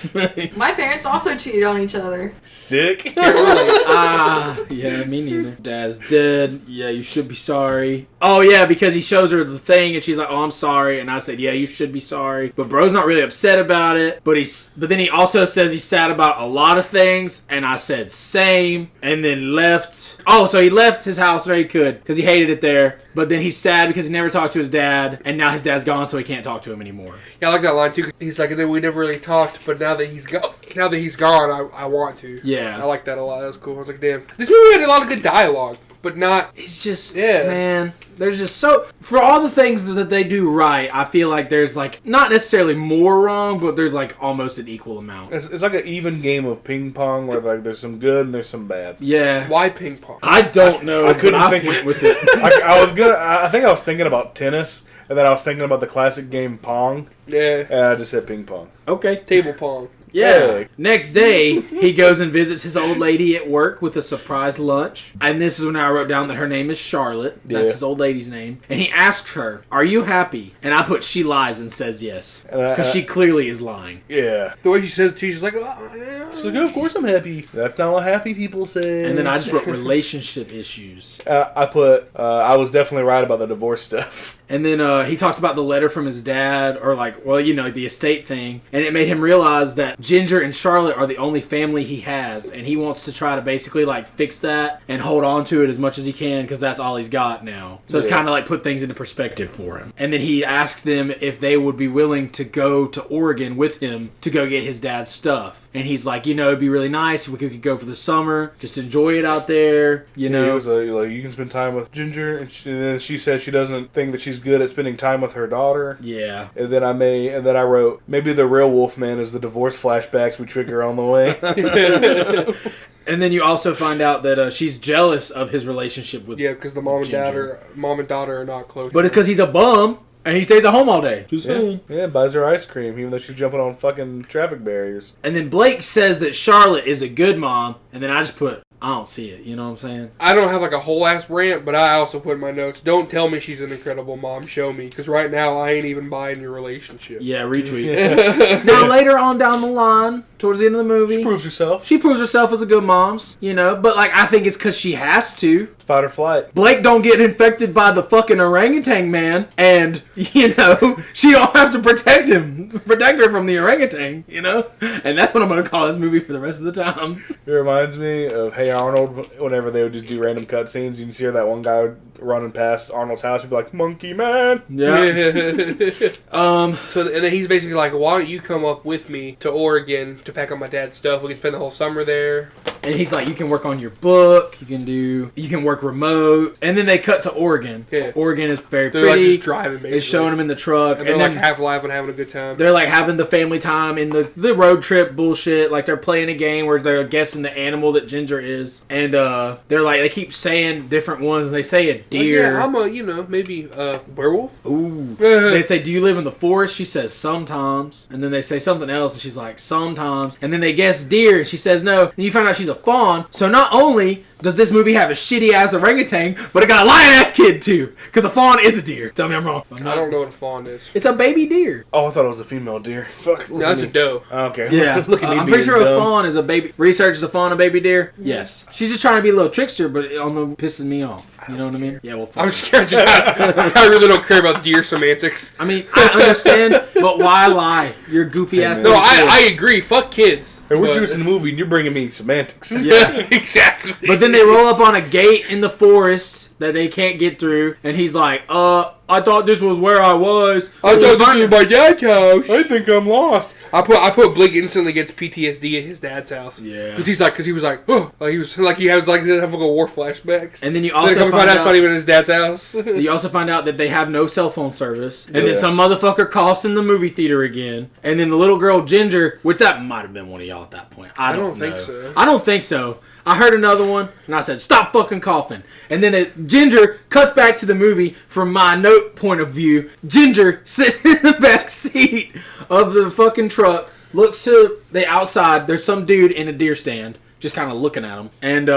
My parents also cheated on each other. Sick. Can't relate. Yeah, me neither. Dad's dead. Yeah, you should be sorry. Oh yeah, because he shows her the thing and she's like, oh, I'm sorry. And I said, yeah, you should be sorry. But bro's not really upset about it. But then he also says he's sad about a lot of things. And I said, same. And then left. Oh, so he left his house where he could because he hated it there. But then he's sad because he never talked to his dad. And now his dad's gone, so he can't talk to him anymore. Yeah, I like that line too. 'Cause he's like, and then we never really talked, but now that he's gone, I want to. Yeah. I like that a lot. That was cool. I was like, damn. This movie had a lot of good dialogue, but not. It's just, Yeah. man, there's just so, for all the things that they do right, I feel like there's like, not necessarily more wrong, but there's like almost an equal amount. It's like an even game of ping pong where like there's some good and there's some bad. Yeah. Why ping pong? I don't know. I couldn't but think went with it. I think I was thinking about tennis and then I was thinking about the classic game Pong Yeah. and I just said ping pong. Okay. Table pong. Yeah. Hey. Next day, he goes and visits his old lady at work with a surprise lunch. And this is when I wrote down that her name is Charlotte. That's Yeah. his old lady's name. And he asks her, are you happy? And I put she lies and says yes. Because she clearly is lying. Yeah. The way she says it to you, she's like, oh, yeah. She's like, of course I'm happy. That's not what happy people say. And then I just wrote relationship issues. I put, I was definitely right about the divorce stuff. And then he talks about the letter from his dad, or like, well, you know, the estate thing. And it made him realize that Ginger and Charlotte are the only family he has. And he wants to try to basically like fix that and hold on to it as much as he can because that's all he's got now. So it's Yeah. kind of like put things into perspective for him. And then he asks them if they would be willing to go to Oregon with him to go get his dad's stuff. And he's like, you know, it'd be really nice. We could go for the summer, just enjoy it out there, you He know. was like, you can spend time with Ginger, and then she says she doesn't think that she's good at spending time with her daughter. Yeah. And then I wrote, maybe the real Wolfman is the divorce flashbacks we trigger on the way. And then you also find out that she's jealous of his relationship with Yeah, because the mom and Ginger. daughter are not close. But it's because he's a bum and he stays at home all day. Yeah, buys her ice cream, even though she's jumping on fucking traffic barriers. And then Blake says that Charlotte is a good mom, and then I just put, I don't see it. You know what I'm saying? I don't have like a whole ass rant, but I also put in my notes, don't tell me she's an incredible mom, show me. Because right now, I ain't even buying your relationship. Yeah, retweet. Now, later on down the line, towards the end of the movie, Proves herself. she proves herself as a good mom, you know? But, like, I think it's because she has to. Fight or flight. Blake don't get infected by the fucking orangutan man, and, you know, she don't have to protect her from the orangutan, you know? And that's what I'm going to call this movie for the rest of the time. It reminds me of Hey Arnold, whenever they would just do random cutscenes. You can see that one guy running past Arnold's house, he'd be like, Monkey Man! Yeah. So, and then he's basically like, why don't you come up with me to Oregon to pack up my dad's stuff? We can spend the whole summer there. And he's like, you can work on your book, you can work remote. And then they cut to Oregon. Yeah. Oregon is very They're like pretty. just driving, basically. It's showing them in the truck. And they're then like half laughing, having a good time. they're like having the family time in the road trip bullshit. Like they're playing a game where they're guessing the animal that Ginger is. And they're like, they keep saying different ones. And they say a deer. Like, yeah, I'm maybe a werewolf. Ooh. They say, do you live in the forest? She says, sometimes. And then they say something else, and she's like, sometimes. And then they guess deer, and she says no. Then you find out she's a fawn. So not only does this movie have a shitty-ass orangutan, but it got a lion-ass kid, too. Because a fawn is a deer. Tell me I'm wrong. I don't know what a fawn is. It's a baby deer. Oh, I thought it was a female deer. Fuck. No, that's a doe. Okay. Yeah. Look at me I'm being pretty sure dumb. a fawn is a baby. Research is a fawn a baby deer? Yes. She's just trying to be a little trickster, but it pisses me off. You know what I mean? Yeah, well, fuck. I'm scared. I really don't care about deer semantics. I mean, I understand, but why lie? You're goofy ass. No, I agree. Fuck kids. Hey, we're But- juicing the movie, and you're bringing me semantics. Yeah. Exactly. But then they roll up on a gate in the forest that they can't get through, and he's like, I thought this was where I was. I thought this was my dad's house. I think I'm lost. I put Blake instantly gets PTSD at his dad's house. Yeah. Because he was like, oh, like he has like having war flashbacks. And then you Then also come find out it's not out, even his dad's house. you also find out that they have no cell phone service, and Yeah. then some motherfucker coughs in the movie theater again, and then the little girl Ginger, which that might have been one of y'all at that point. I don't think know. so. I don't think so. I heard another one, and I said, stop fucking coughing. And then Ginger cuts back to the movie from my note point of view. Ginger sitting in the back seat of the fucking truck, looks to the outside. There's some dude in a deer stand, just kind of looking at him. And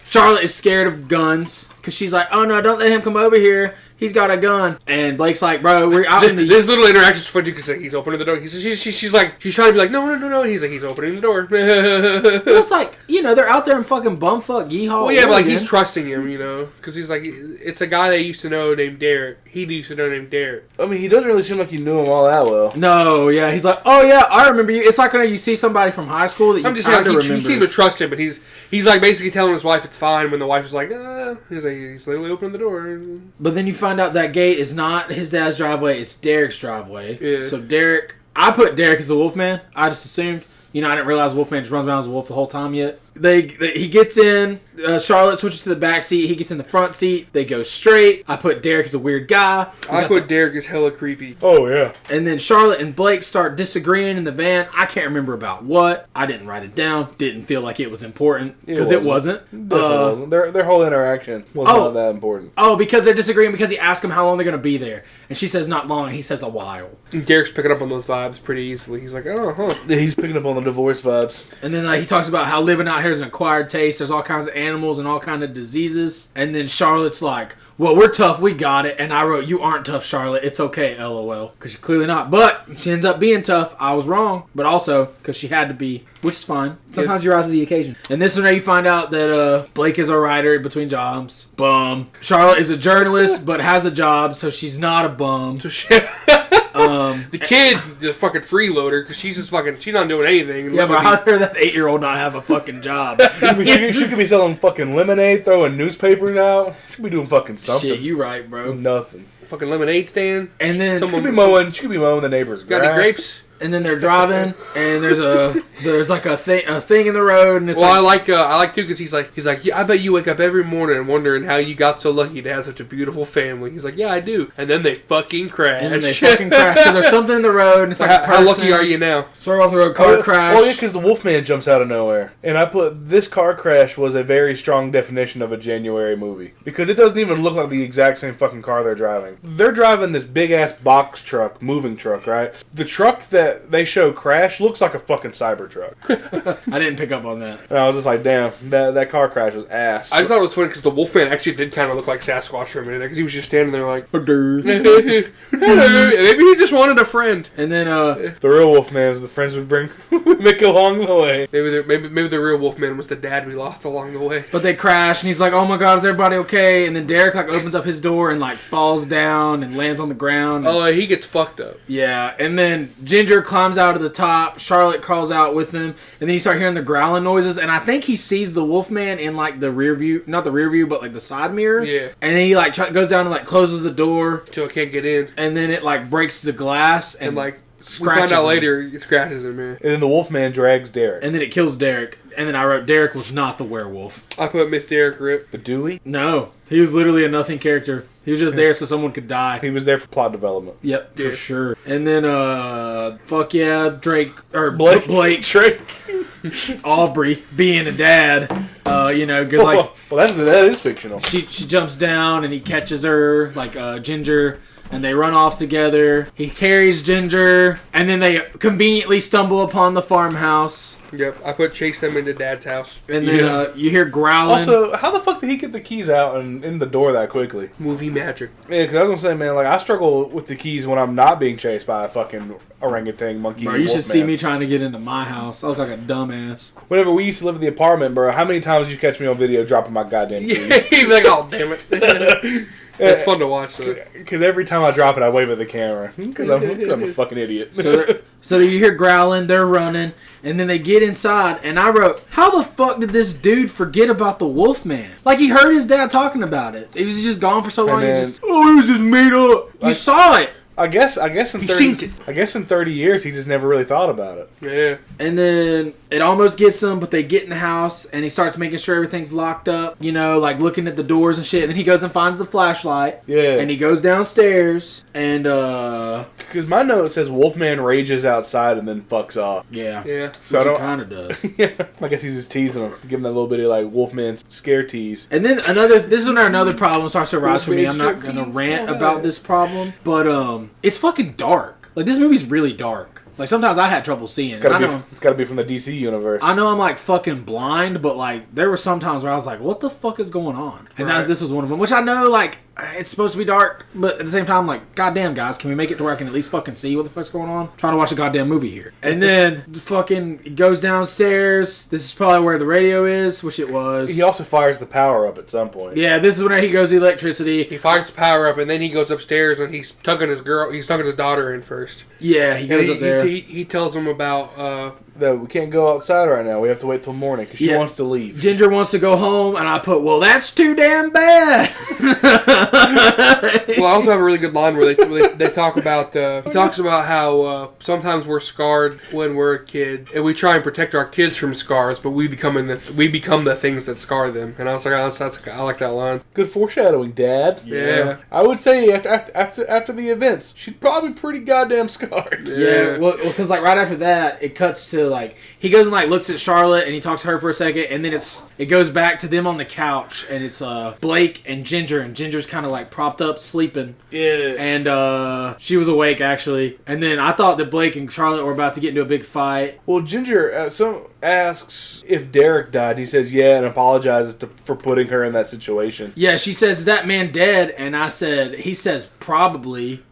Charlotte is scared of guns, because she's like, oh no, don't let him come over here. He's got a gun. And Blake's like, bro, we're out in the... This little interaction is funny because he's opening the door. She's like, she's trying to be like, no. And he's like, he's opening the door. It's like, they're out there in fucking bumfuck yeehaw. Well, yeah, but like Oregon. he's trusting him, because he's like, it's a guy they used to know named Derek. He used to know named Derek. I mean, he doesn't really seem like you knew him all that well. No, yeah, he's like, oh yeah, I remember you. It's like when you see somebody from high school that you I'm just saying, kind of like, remember. he seemed to trust him, but he's like basically telling his wife it's fine when the wife is like, he's literally opening the door. But then you find out that gate is not his dad's driveway; it's Derek's driveway. Yeah. So Derek, I put Derek as the Wolfman. I just assumed. I didn't realize Wolfman just runs around as a wolf the whole time yet. He gets in. Charlotte switches to the back seat. He gets in the front seat. They go straight. I put Derek as a weird guy. I put Derek as hella creepy. Oh, yeah. And then Charlotte and Blake start disagreeing in the van. I can't remember about what. I didn't write it down. Didn't feel like it was important because it wasn't. Definitely wasn't. Their whole interaction was not that important. Oh, because they're disagreeing because he asked him how long they're going to be there. And she says not long, and he says a while. And Derek's picking up on those vibes pretty easily. He's like, oh, huh. Yeah, he's picking up on the divorce vibes. And then he talks about how living out here is an acquired taste. There's all kinds of animals and all kinds of diseases. And then Charlotte's like, well, we're tough. We got it. And I wrote, you aren't tough, Charlotte. It's okay, LOL. Because you're clearly not. But she ends up being tough. I was wrong. But also because she had to be, which is fine. Sometimes you rise to the occasion. And this one, you find out that Blake is a writer between jobs. Bum. Charlotte is a journalist, but has a job, so she's not a bum. The kid, the fucking freeloader, because she's not doing anything. Yeah, but how did that 8-year-old not have a fucking job? She could be selling fucking lemonade, throwing newspapers out. She could be doing fucking something. Shit, you right, bro. Nothing. Fucking lemonade stand. And then She could be mowing the neighbor's Got grass. any grapes? and then they're driving, and there's like a thing in the road, and it's Well, like, I like too because he's like, yeah, I bet you wake up every morning wondering how you got so lucky to have such a beautiful family. He's like, yeah, I do. And then they fucking crash. and then they fucking crash because there's something in the road, and it's like a how lucky person. are you now? Sort of off the road, car crash. Oh yeah, because the Wolfman jumps out of nowhere. And I put this car crash was a very strong definition of a January movie because it doesn't even look like the exact same fucking car they're driving. They're driving this big ass box truck, moving truck, right? The truck that they show crash looks like a fucking Cybertruck. I didn't pick up on that. And I was just like, damn, that car crash was ass. I just thought it was funny because the Wolfman actually did kind of look like Sasquatch for a minute because he was just standing there like, And hello. Maybe he just wanted a friend. then The real Wolfman is the friends we bring, we make along the way. Maybe the real Wolfman was the dad we lost along the way. but they crash, and he's like, "Oh my God, is everybody okay?" And then Derek like opens up his door and like falls down and lands on the ground. Oh, he gets fucked up. Yeah, and then Ginger climbs out of the top. Charlotte crawls out with him, and then you start hearing the growling noises. And I think he sees the Wolfman in like the rear view, not the rear view, but like the side mirror. Yeah. And then he like goes down and like closes the door, Till I can't get in. and then it like breaks the glass, And like scratches out him. later it scratches him, man. And then the Wolfman drags Derek. And then it kills Derek. And then I wrote, Derek was not the werewolf. I put Miss Derek Rip. But do we? No. He was literally a nothing character. He was just there so someone could die. He was there for plot development. Yep, Yeah. for sure. And then, fuck yeah, Drake, or Blake. Blake, Drake. Aubrey, being a dad, you know, cause like, Well, that is fictional. she jumps down and he catches her, like, Ginger, and they run off together. He carries Ginger, and then they conveniently stumble upon the farmhouse. Yep, I put chase them into Dad's house. And then, Yeah. you hear growling. Also, how the fuck did he get the keys out and in the door that quickly? Movie magic. Yeah, because I was gonna say, man, like I struggle with the keys when I'm not being chased by a fucking orangutan, monkey. Bro, and you should wolf see man. me trying to get into my house. I look like a dumbass. Whenever we used to live in the apartment, bro, how many times did you catch me on video dropping my goddamn Yeah, keys? he's like, oh, damn it. It's fun to watch, though. Because every time I drop it, I wave at the camera. Because I'm a fucking idiot. So you hear growling, they're running, and then they get inside, and I wrote, how the fuck did this dude forget about the Wolfman? Like, he heard his dad talking about it. He was just gone for so long, he man. just, oh, it was just made up. You saw it. I guess in You 30, seen it. I guess in 30 years he just never really thought about it. Yeah. And then it almost gets him, but they get in the house, and he starts making sure everything's locked up, you know, like looking at the doors and shit, and then he goes and finds the flashlight. Yeah. And he goes downstairs, and, Because my note says Wolfman rages outside and then fucks off. yeah. Yeah. So I Which he don't. kind of does. Yeah. I guess he's just teasing him, giving that little bit of like Wolfman scare tease. And then this is when another problem starts to arise for me. I'm not gonna rant about this problem, but it's fucking dark. Like, this movie's really dark. Like, sometimes I had trouble seeing. It's gotta, I it's gotta be from the DC universe. I know I'm like fucking blind, but like there were some times where I was like, "What the fuck is going on?" And Right. this was one of them. Which I know, like, it's supposed to be dark, but at the same time, like, goddamn guys, can we make it to where I can at least fucking see what the fuck's going on? I'm trying to watch a goddamn movie here. And then fucking he goes downstairs. This is probably where the radio is, which it was. He also fires the power up at some point. Yeah, this is when he goes to electricity. He fires the power up, and then he goes upstairs, and he's tugging his daughter in first. Yeah, he goes And up there. He tells him about, That we can't go outside right now. We have to wait till morning because she Yeah. wants to leave. Ginger wants to go home, and I put, well, that's too damn bad. well, I also have a really good line where they talk about, he talks about how sometimes we're scarred when we're a kid, and we try and protect our kids from scars, but we become the things that scar them. And I was like, I like that line. Good foreshadowing, Dad. Yeah. I would say after the events, she's probably pretty goddamn scarred. Yeah, well, because like right after that, it cuts to like he goes and like looks at Charlotte and he talks to her for a second, and then it goes back to them on the couch, and it's Blake and Ginger's kind of like propped up sleeping, Yeah. and she was awake actually, and then I thought that Blake and Charlotte were about to get into a big fight. Well, Ginger asks if Derek died. He says yeah and apologizes for putting her in that situation. Yeah, she says, "Is that man dead?" And he says probably.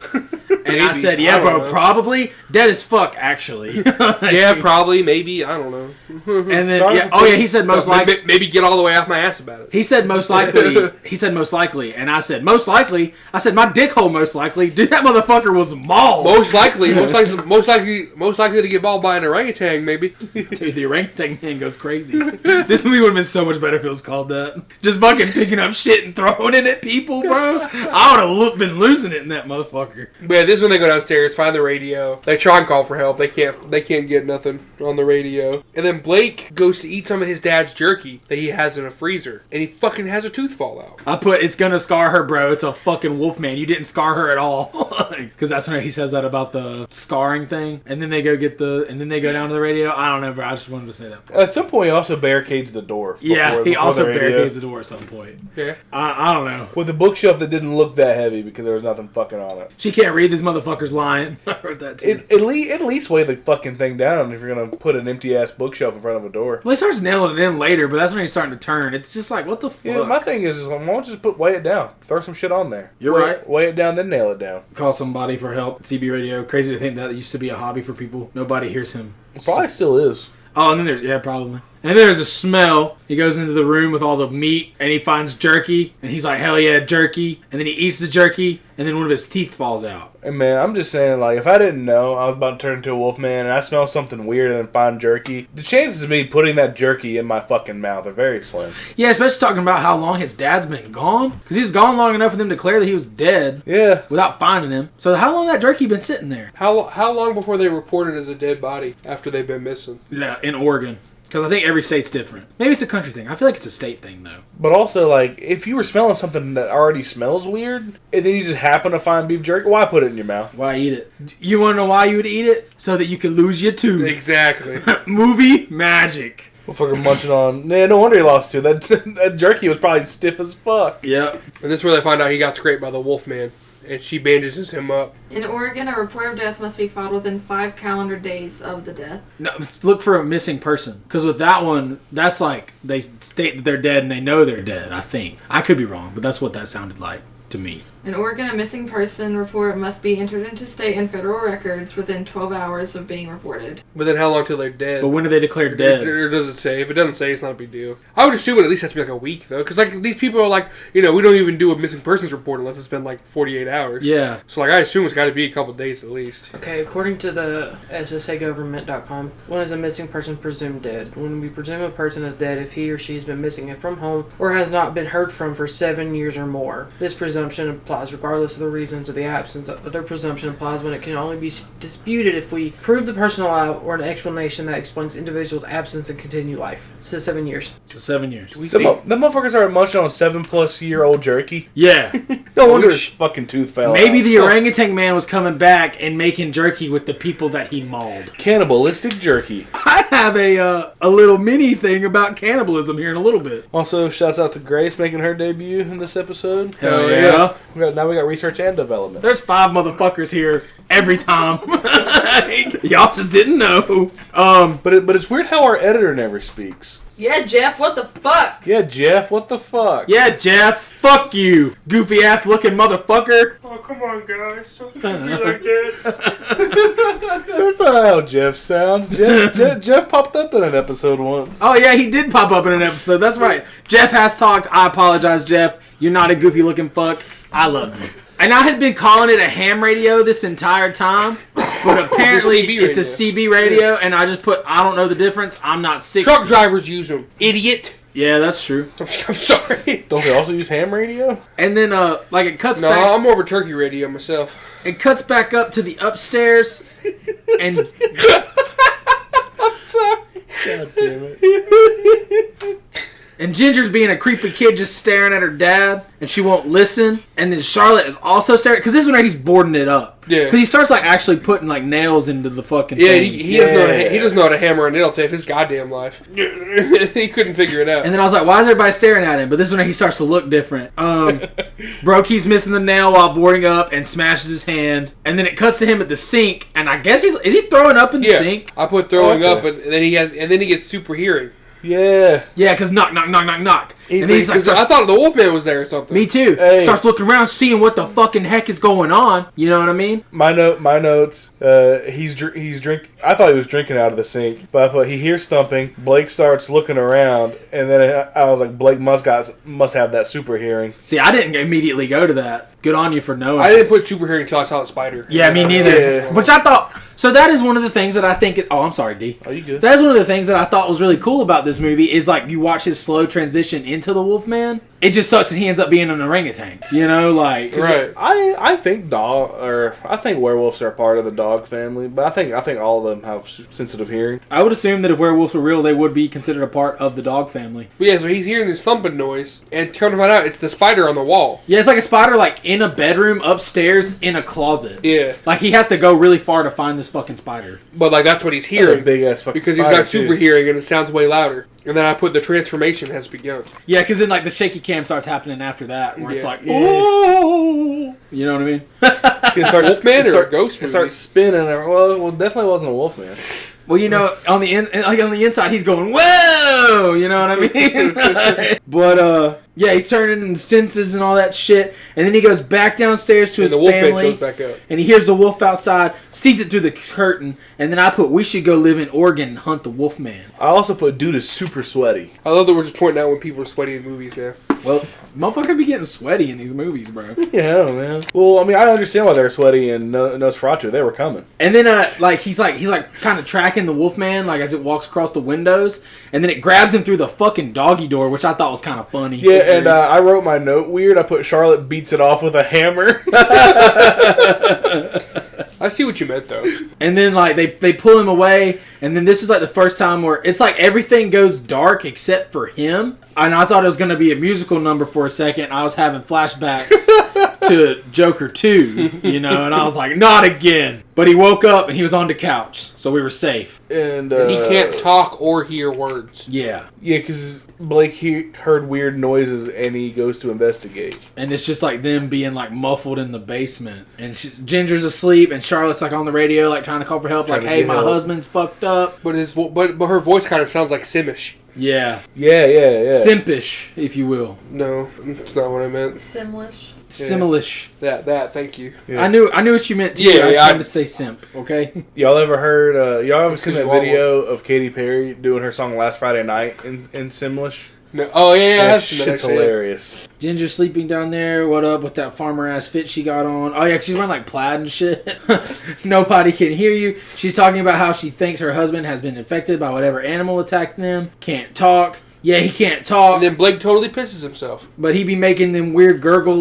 And I Maybe. said, I yeah, don't bro, know. probably. Dead as fuck, actually. Yeah, probably, maybe, I don't know. And then, Sorry yeah, for oh yeah, he said most likely. Maybe get all the way off my ass about it. He said most likely. He said most likely. And I said, most likely? I said, my dick hole most likely. Dude, that motherfucker was mauled. Most likely to get mauled by an orangutan, maybe. Dude, the orangutan man goes crazy. This movie would have been so much better if it was called that. Just fucking picking up shit and throwing it at people, bro. I would have been losing it in that motherfucker. But yeah, this is when they go downstairs, find the radio. They try and call for help. They can't get nothing on the radio. And then Blake goes to eat some of his dad's jerky that he has in a freezer, and he fucking has a tooth fall out. I put, it's gonna scar her, bro. It's a fucking wolf man. You didn't scar her at all. Because that's when he says that about the scarring thing. And then they go down to the radio. I don't know, bro. I just wanted to say that. At some point, he also barricades the door. Yeah, he also the radio. barricades the door at some point. Yeah. I don't know. With a bookshelf that didn't look that heavy because there was nothing fucking on it. She can't read, this motherfucker's lying. I wrote that too. At least weigh the fucking thing down if you're gonna put an empty ass bookshelf in front of a door. Well, he starts nailing it in later, but that's when he's starting to turn. It's just like, what the fuck? Yeah, my thing is why don't you just weigh it down? Throw some shit on there. You're Weigh- right. Weigh it down, then nail it down. Call somebody for help. CB radio. Crazy to think that used to be a hobby for people. Nobody hears him. It probably still is. Oh, and then there's, yeah, probably. And there's a smell. He goes into the room with all the meat, and he finds jerky, and he's like, hell yeah, jerky. And then he eats the jerky, and then one of his teeth falls out. And man, I'm just saying, like, if I didn't know I was about to turn into a wolf man and I smell something weird and then find jerky, the chances of me putting that jerky in my fucking mouth are very slim. Yeah, especially talking about how long his dad's been gone. Because he was gone long enough for them to declare that he was dead. Yeah. Without finding him. So how long that jerky been sitting there? How long before they reported as a dead body after they've been missing? Yeah, in Oregon. Because I think every state's different. Maybe it's a country thing. I feel like it's a state thing, though. But also, like, if you were smelling something that already smells weird, and then you just happen to find beef jerky, why put it in your mouth? Why eat it? You want to know why you would eat it? So that you could lose your tooth. Exactly. Movie magic. Fucking munching on. Yeah, no wonder he lost too. That jerky was probably stiff as fuck. Yep. And this is where they find out he got scraped by the Wolfman. And she bandages him up. In Oregon, a report of death must be filed within 5 calendar days of the death. No, look for a missing person. Because with that one, that's like they state that they're dead and they know they're dead, I think. I could be wrong, but that's what that sounded like to me. In Oregon, a missing person report must be entered into state and federal records within 12 hours of being reported. But then how long till they're dead? But when are they declared dead? Or does it say? If it doesn't say, it's not a big deal. I would assume it at least has to be like a week, though. Because like these people are like, we don't even do a missing persons report unless it's been like 48 hours. Yeah. So like I assume it's got to be a couple days at least. Okay, according to the SSAgovernment.com, when is a missing person presumed dead? When we presume a person is dead if he or she has been missing from home or has not been heard from for 7 years or more. This presumption applies regardless of the reasons of the absence. Other presumption applies when it can only be disputed if we prove the person alive or an explanation that explains the individual's absence and continued life. So 7 years. So 7 years. The motherfuckers are munching on 7+-year-old jerky. Yeah. No wonder his fucking tooth fell Maybe out. the orangutan man was coming back and making jerky with the people that he mauled. Cannibalistic jerky. I have a little mini thing about cannibalism here in a little bit. Also, shouts out to Grace making her debut in this episode. Hell yeah. Now we got research and development. There's 5 motherfuckers here every time. Y'all just didn't know. But it's weird how our editor never speaks. Yeah, Jeff, what the fuck? Yeah, Jeff, what the fuck? Yeah, Jeff, fuck you, goofy ass looking motherfucker. Oh, come on, guys. Don't be like that. That's not how Jeff sounds. Jeff popped up in an episode once. Oh yeah, he did pop up in an episode. That's right. Jeff has talked. I apologize, Jeff. You're not a goofy looking fuck. I love you. And I had been calling it a ham radio this entire time, but apparently it's a CB radio, and I just put, I don't know the difference. I'm not 60. Truck drivers use them. Idiot. Yeah, that's true. I'm sorry. Don't they also use ham radio? And then, like, it cuts No, back. I'm over turkey radio myself. It cuts back up to the upstairs, and I'm sorry. God damn it. And Ginger's being a creepy kid just staring at her dad, and she won't listen. And then Charlotte is also staring, because this is when he's boarding it up. Yeah. Because he starts, like, actually putting, like, nails into the fucking Yeah, thing. he doesn't know how to hammer a nail to save his goddamn life. He couldn't figure it out. And then I was like, why is everybody staring at him? But this is when he starts to look different. Bro keeps missing the nail while boarding up and smashes his hand. And then it cuts to him at the sink, and I guess is he throwing up in the sink? I put throwing Okay. up, and then he gets super hearing. Yeah. Yeah, because knock, knock, knock, knock, knock. And he's like, I thought the Wolfman was there or something. me too. Hey. Starts looking around, seeing what the fucking heck is going on. You know what I mean? My notes. He's drink. I thought he was drinking out of the sink, but I thought he hears thumping. Blake starts looking around, and then I was like, Blake must have that super hearing. See, I didn't immediately go to that. Good on you for knowing. I didn't put super hearing until I saw the spider. Yeah, me neither. Yeah. Which I thought. So that is one of the things that I think. I'm sorry, D. Are you good? That is one of the things that I thought was really cool about this movie is like you watch his slow transition into the Wolfman. It just sucks that he ends up being an orangutan. You know, like Right. I think werewolves are part of the dog family, but I think all of them have sensitive hearing. I would assume that if werewolves were real, they would be considered a part of the dog family. But yeah, so he's hearing this thumping noise, and come to find out, it's the spider on the wall. Yeah, it's like a spider like in a bedroom upstairs in a closet. Yeah. Like he has to go really far to find this fucking spider. But like that's what he's That's a hearing. big ass fucking Because he's spider, got super too. hearing, and it sounds way louder. And then I put the transformation has begun. Yeah, because then like the shaky cam starts happening after that, where it's Yeah. like, oh, you know what I mean? It starts, Wolfman or a ghost It movie? starts spinning. Well, it definitely wasn't a Wolfman. Well, you know, on the inside, he's going, whoa! You know what I mean? But Yeah, he's turning senses and all that shit. And then he goes back downstairs to his the Wolfman family. shows back up. And he hears the wolf outside, sees it through the curtain. And then I put, we should go live in Oregon and hunt the Wolfman. I also put dude is super sweaty. I love that we're just pointing out when people are sweaty in movies now. Well, motherfucker be getting sweaty in these movies, bro. Yeah, man. Well, I mean, I understand why they were sweaty in Nosferatu. They were coming. And then, he's kind of tracking the Wolfman, like, as it walks across the windows. And then it grabs him through the fucking doggy door, which I thought was kind of funny. Yeah, and I wrote my note weird. I put Charlotte beats it off with a hammer. I see what you meant, though. And then, like, they pull him away. And then this is, like, the first time where it's like everything goes dark except for him. And I thought it was going to be a musical number for a second. I was having flashbacks to Joker 2, you know, and I was like, not again. But he woke up and he was on the couch, so we were safe. And He can't talk or hear words. Yeah. Yeah, because Blake heard weird noises and he goes to investigate. And it's just like them being like muffled in the basement. And Ginger's asleep and Charlotte's like on the radio, like trying to call for help, Trying like, to hey, get my help. husband's fucked up. But but her voice kind of sounds like Simish. Yeah. Yeah. Simpish, if you will. No, that's not what I meant. Simlish. Similish. That. Thank you. Yeah. I knew what you meant too. Yeah, I just I- wanted to say simp, okay? Y'all ever heard, y'all ever seen Because that you are video of Katy Perry doing her song Last Friday Night in Simlish? No. Oh, yeah, I That have seen that, shit's actually. hilarious. Ginger sleeping down there. What up with that farmer ass fit she got on? Oh yeah, 'cause she's wearing like plaid and shit. Nobody can hear you. She's talking about how she thinks her husband has been infected by whatever animal attacked them. Can't talk. Yeah, he can't talk. And then Blake totally pisses himself. But he be making them weird gurgle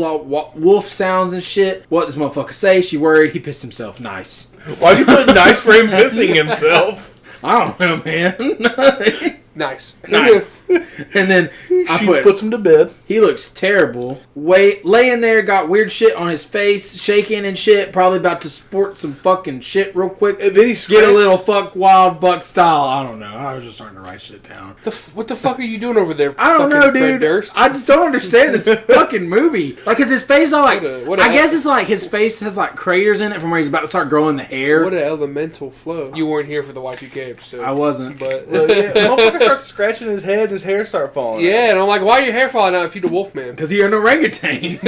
wolf sounds and shit. What does motherfucker say? She worried. He pissed himself. Nice. Why'd you put nice for him pissing himself? I don't know, man. Nice. Nice. And then I She put, puts him to bed. he looks terrible. Laying there, got weird shit on his face, shaking and shit. Probably about to sport some fucking shit real quick. And then he Get a scratched- little fuck wild buck style. I don't know. I was just starting to write shit down. What the fuck are you doing over there? I don't know, fucking Fred dude. Durst? I just don't understand this fucking movie. Like, cause his face all like, What a- I guess it's like his face has like craters in it from where he's about to start growing the hair. What an elemental flow. You weren't here for the Y2K episode. I wasn't. But Well, yeah, the motherfucker starts scratching his head and his hair start falling out. yeah, and I'm like, why are your hair falling out if you're the Wolfman? Cause you're an orangutan.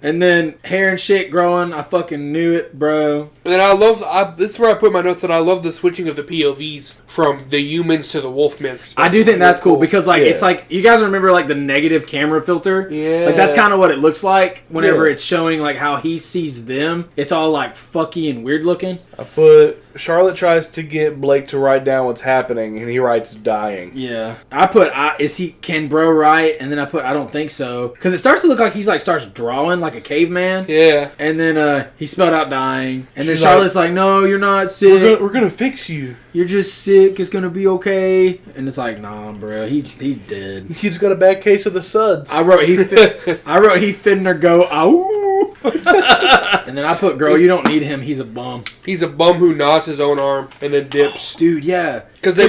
And then hair and shit growing. I fucking knew it, bro. And then this is where I put my notes that I love the switching of the POVs from the humans to the Wolfman perspective. I do think that's cool because like Yeah. it's like you guys remember like the negative camera filter. Yeah. Like that's kind of what it looks like whenever Yeah. it's showing like how he sees them. It's all like fucky and weird looking. I put Charlotte tries to get Blake to write down what's happening, and he writes dying. Yeah, I put can bro write, and then I put I don't think so because it starts to look like he's like starts drawing like a caveman. Yeah. And then he spelled out dying, and then She's Charlotte's like, "No, you're not sick. We're gonna fix you. You're just sick. It's gonna be okay." And it's like, "Nah, bro, he's dead." You just got a bad case of the suds. I wrote he fitting her go ow. And then I put, "Girl, you don't need him. He's a bum." He's a bum who gnaws his own arm and then dips. Dude, yeah. Because they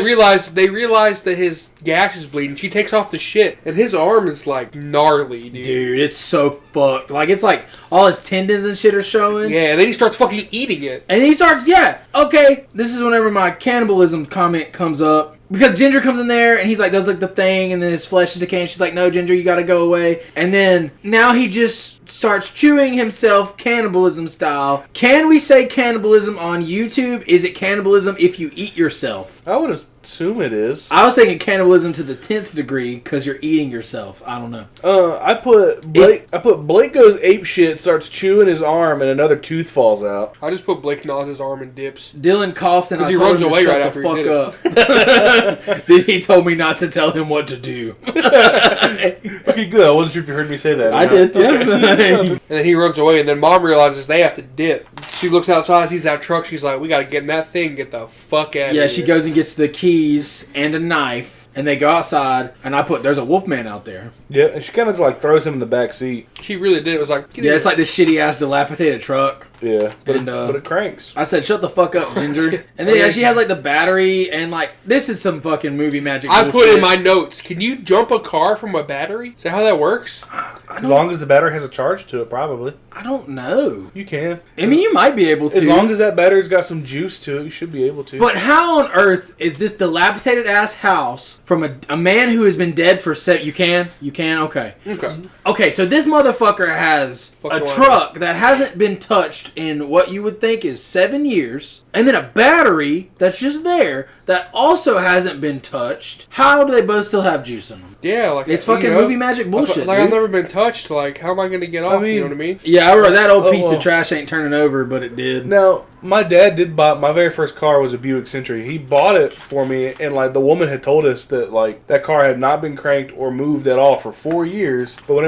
realize that his gash is bleeding. She takes off the shit, and his arm is like gnarly, dude. Dude, it's so fucked. Like it's like all his tendons and shit are showing. Yeah, and then he starts fucking eating it. And he starts, okay. This is whenever my cannibalism comment comes up. Because Ginger comes in there and he's like, does like the thing, and then his flesh is decaying. She's like, no, Ginger, you gotta go away. And then now he just starts chewing himself cannibalism style. Can we say cannibalism on YouTube? Is it cannibalism if you eat yourself? I would assume it is. I was thinking cannibalism to the 10th degree because you're eating yourself. I don't know. I put Blake goes ape shit, starts chewing his arm, and another tooth falls out. I just put Blake gnaws his arm and dips. Dylan coughed and I Because he told runs him to away shut right the after he fuck did up. Then he told me not to tell him what to do. Okay, good. I wasn't sure if you heard me say that. I did, yeah. And then he runs away, and then Mom realizes they have to dip. She looks outside, sees that truck, she's like, we gotta get in that thing, get the fuck out of here. Yeah, she goes and gets the keys and a knife, and they go outside, and I put, there's a wolfman out there. Yeah, and she kind of like throws him in the back seat. She really did. It was like, Yeah, it's like this shitty-ass dilapidated truck. Yeah, but, And, but it cranks. I said, shut the fuck up, Ginger. And then yeah, she has like the battery, and like, this is some fucking movie magic I bullshit. put in my notes, can you jump a car from a battery? Is that how that works? As long as the battery has a charge to it, probably. I don't know. You can. I mean, you might be able to. As long as that battery's got some juice to it, you should be able to. But how on earth is this dilapidated ass house from a man who has been dead for You can? Okay. Okay, so this motherfucker has a truck that hasn't been touched in what you would think is 7 years, and then a battery that's just there that also hasn't been touched. How do they both still have juice in them? Yeah, like it's fucking movie magic bullshit. Like, I've never been touched. Like, how am I going to get off? You know what I mean? Yeah, I wrote that old piece of trash ain't turning over, but it did. Now, my dad did buy my very first car was a Buick Century. He bought it for me, and like the woman had told us that like that car had not been cranked or moved at all for 4 years. But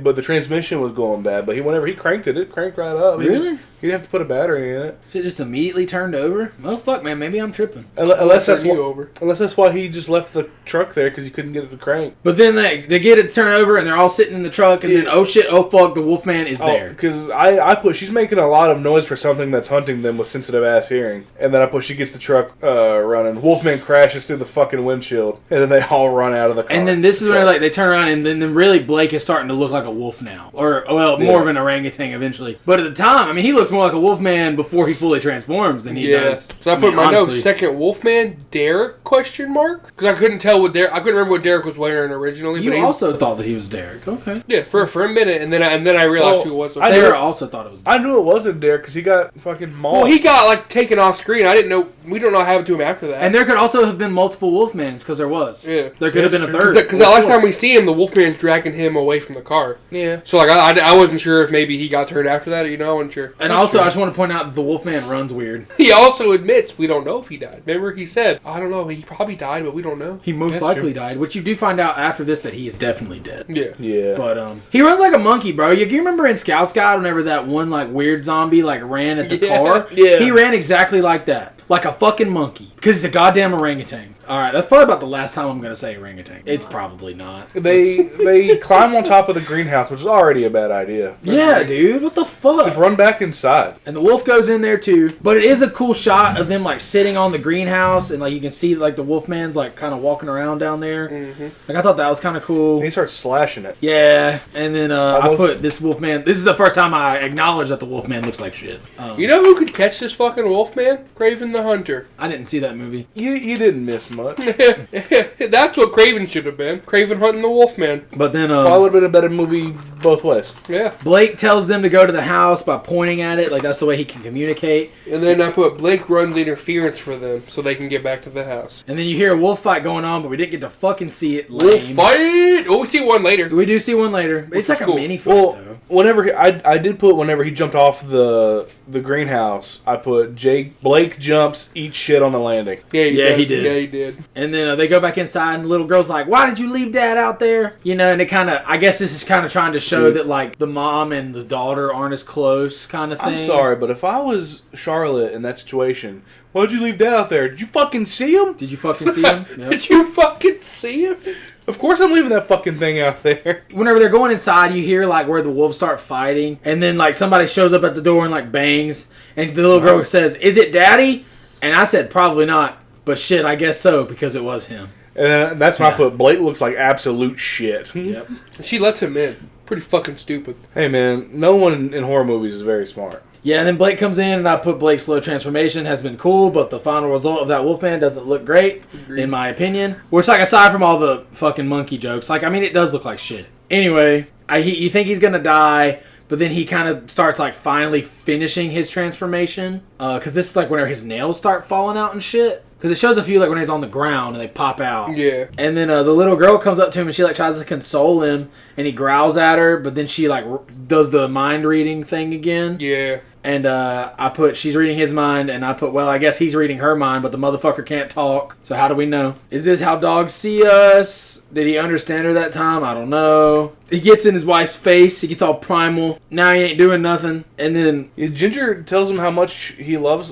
but the transmission was going bad. But whenever he cranked it cranked right up. Really? He didn't have to put a battery in it. So it just immediately turned over? Well, fuck, man. Maybe I'm tripping. Unless that's why he just left the truck there because he couldn't get it to crank. But then they get it to turn over and they're all sitting in the truck and then, oh shit, oh fuck, the Wolfman is there. Because I put, she's making a lot of noise for something that's hunting them with sensitive ass hearing. And then I put, she gets the truck running. Wolfman crashes through the fucking windshield. And then they all run out of the car. And then this is where they turn around and then really Blake is starting to look like a wolf now. Or, more of an orangutan eventually. But at the time, I mean, he looks more like a Wolfman before he fully transforms than he does. So I put my note, second Wolfman, Derek, question mark? Because I couldn't tell what Derek, I couldn't remember what Derek was wearing originally. You also thought that he was Derek. Okay. Yeah, for a minute, and then I realized who it was. Sarah also thought it was Derek. I knew it wasn't Derek because he got fucking mauled. Well, he got like taken off screen. I didn't know. We don't know what happened to him after that. And there could also have been multiple Wolfmans because there was. Yeah. There could have been a third. Because the last time we see him, the Wolfman's dragging him away from the car. Yeah. So like I wasn't sure if maybe he got turned after that. I wasn't sure. And also, I just want to point out that the Wolfman runs weird. He also admits we don't know if he died. Remember, he said, I don't know, he probably died, but we don't know. He most likely died, which you do find out after this that he is definitely dead. Yeah. Yeah. But he runs like a monkey, bro. You remember in Scout whenever that one like weird zombie like ran at the car? Yeah. He ran exactly like that. Like a fucking monkey. Because he's a goddamn orangutan. Alright, that's probably about the last time I'm going to say orangutan. It's probably not. They climb on top of the greenhouse, which is already a bad idea. Yeah, dude. What the fuck? Just run back inside. And the wolf goes in there too. But it is a cool shot of them like sitting on the greenhouse and like you can see like the Wolfman's like kind of walking around down there. Mm-hmm. Like I thought that was kind of cool. And he starts slashing it. Yeah. And then I put this Wolfman. This is the first time I acknowledge that the Wolfman looks like shit. You know who could catch this fucking Wolfman? Craven the Hunter. I didn't see that movie. You didn't miss much. That's what Craven should have been. Craven hunting the Wolfman. But then probably would have been a better movie both ways. Yeah. Blake tells them to go to the house by pointing at it, like that's the way he can communicate. And then I put Blake runs interference for them so they can get back to the house. And then you hear a wolf fight going on, but we didn't get to fucking see it. Wolf fight! Oh, we see one later. We do see one later. It's like cool. A mini fight, though. Whenever I did put whenever he jumped off the greenhouse, I put Blake jumps, eats shit on the landing. Yeah, he did. Yeah, he did. And then they go back inside, and the little girl's like, "Why did you leave Dad out there?" You know, and it kind of, I guess this is kind of trying to show that like the mom and the daughter aren't as close, kind of thing. I'm sorry, but if I was Charlotte in that situation, why'd you leave Dad out there? Did you fucking see him? Did you fucking see him? Yep. Did you fucking see him? Of course I'm leaving that fucking thing out there. Whenever they're going inside, you hear like where the wolves start fighting, and then like somebody shows up at the door and like bangs, and the little girl says, "Is it Daddy?" And I said, "Probably not, but shit, I guess so because it was him." And that's when I put Blake looks like absolute shit. Yep. She lets him in. Pretty fucking stupid. Hey man, no one in horror movies is very smart. Yeah, and then Blake comes in, and I put Blake's slow transformation has been cool, but the final result of that Wolfman doesn't look great, in my opinion. Which, like, aside from all the fucking monkey jokes, like, I mean, it does look like shit. Anyway, you think he's gonna die, but then he kind of starts, like, finally finishing his transformation. Because this is, like, whenever his nails start falling out and shit. Because it shows a few, like, when he's on the ground and they pop out. Yeah. And then the little girl comes up to him and she, like, tries to console him. And he growls at her, but then she, like, does the mind reading thing again. Yeah. And I put, she's reading his mind, and I put, well, I guess he's reading her mind, but the motherfucker can't talk. So how do we know? Is this how dogs see us? Did he understand her that time? I don't know. He gets in his wife's face. He gets all primal. Now he ain't doing nothing. And then Ginger tells him how much she loves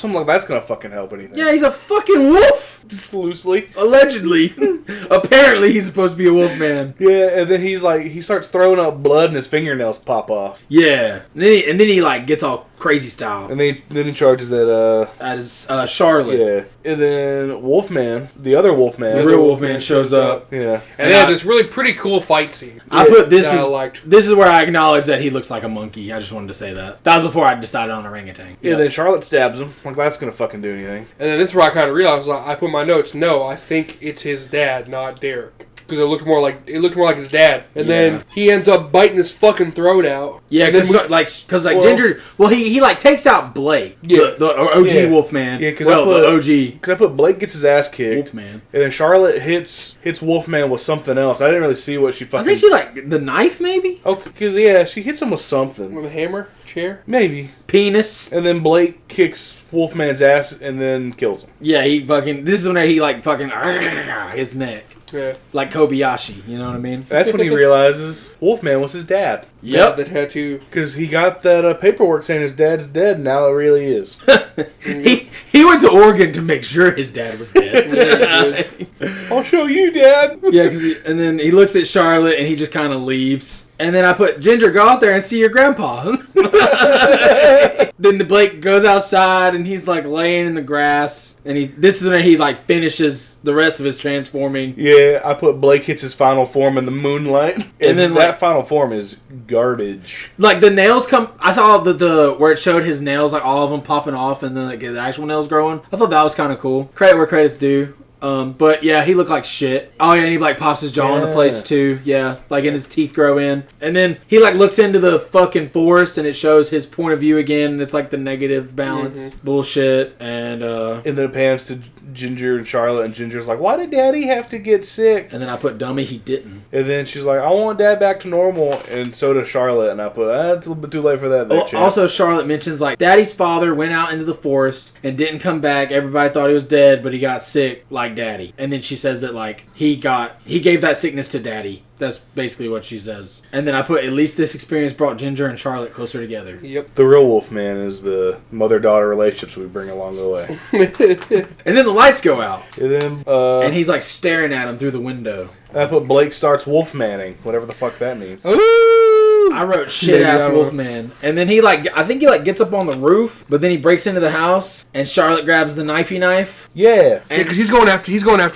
him. Like, that's gonna fucking help anything. yeah, he's a fucking wolf. Just loosely. Allegedly. Apparently he's supposed to be a wolf man. Yeah, and then he's like, he starts throwing up blood and his fingernails pop off. Yeah. And then he like gets all crazy style. And then he charges at As Charlotte. yeah. And then Wolfman, the other Wolfman, The real Wolfman shows up. yeah. And they had this really pretty cool fight scene. I put this that is I liked. this is where I acknowledge that he looks like a monkey. I just wanted to say that. That was before I decided on orangutan. And then Charlotte stabs him. Like that's gonna fucking do anything. And then this is where I kind of realized. Like, I put in my notes. No, I think it's his dad, not Derek. Because it looked more like his dad, and then he ends up biting his fucking throat out. Yeah, because Ginger. Well, he like takes out Blake, the OG Wolfman. Yeah, because the OG. Because I put Blake gets his ass kicked, Wolfman, and then Charlotte hits Wolfman with something else. I didn't really see what she fucking. I think she like the knife, maybe. Oh, because she hits him with something. With a hammer, chair, maybe penis. And then Blake kicks Wolfman's ass and then kills him. Yeah, he fucking. This is when he like fucking his neck. Yeah. Like Kobayashi, you know what I mean? That's when he realizes Wolfman was his dad. Yep. The tattoo. Because he got that paperwork saying his dad's dead, and now it really is. he went to Oregon to make sure his dad was dead. I'll show you, Dad. Yeah, and then he looks at Charlotte and he just kind of leaves. And then I put, Ginger, go out there and see your grandpa. Then the Blake goes outside and he's like laying in the grass. And this is when he like finishes the rest of his transforming. Yeah, I put Blake hits his final form in the moonlight. And then that final form is garbage. Like the nails come, I thought that where it showed his nails, like all of them popping off and then like the actual nails growing. I thought that was kind of cool. Credit where credit's due. But yeah, he looked like shit. Oh yeah, and he like pops his jaw into place too. Yeah, like and his teeth grow in. And then he like looks into the fucking forest and it shows his point of view again. And it's like the negative balance bullshit. And then it pans to Ginger and Charlotte, and Ginger's like, "Why did Daddy have to get sick?" And then I put, "Dummy, he didn't." And then she's like, "I want Dad back to normal," and so does Charlotte. And I put, "It's a little bit too late for that." Also, Charlotte mentions like Daddy's father went out into the forest and didn't come back. Everybody thought he was dead, but he got sick like Daddy. And then she says that like he gave that sickness to Daddy. That's basically what she says. And then I put, at least this experience brought Ginger and Charlotte closer together. Yep. The real Wolfman is the mother-daughter relationships we bring along the way. And then the lights go out. And then and he's like staring at him through the window. I put Blake starts Wolfmanning, whatever the fuck that means. I wrote shit-ass Wolfman. And then I think he gets up on the roof, but then he breaks into the house, and Charlotte grabs the knifey knife. Yeah. Because he's going after. He tries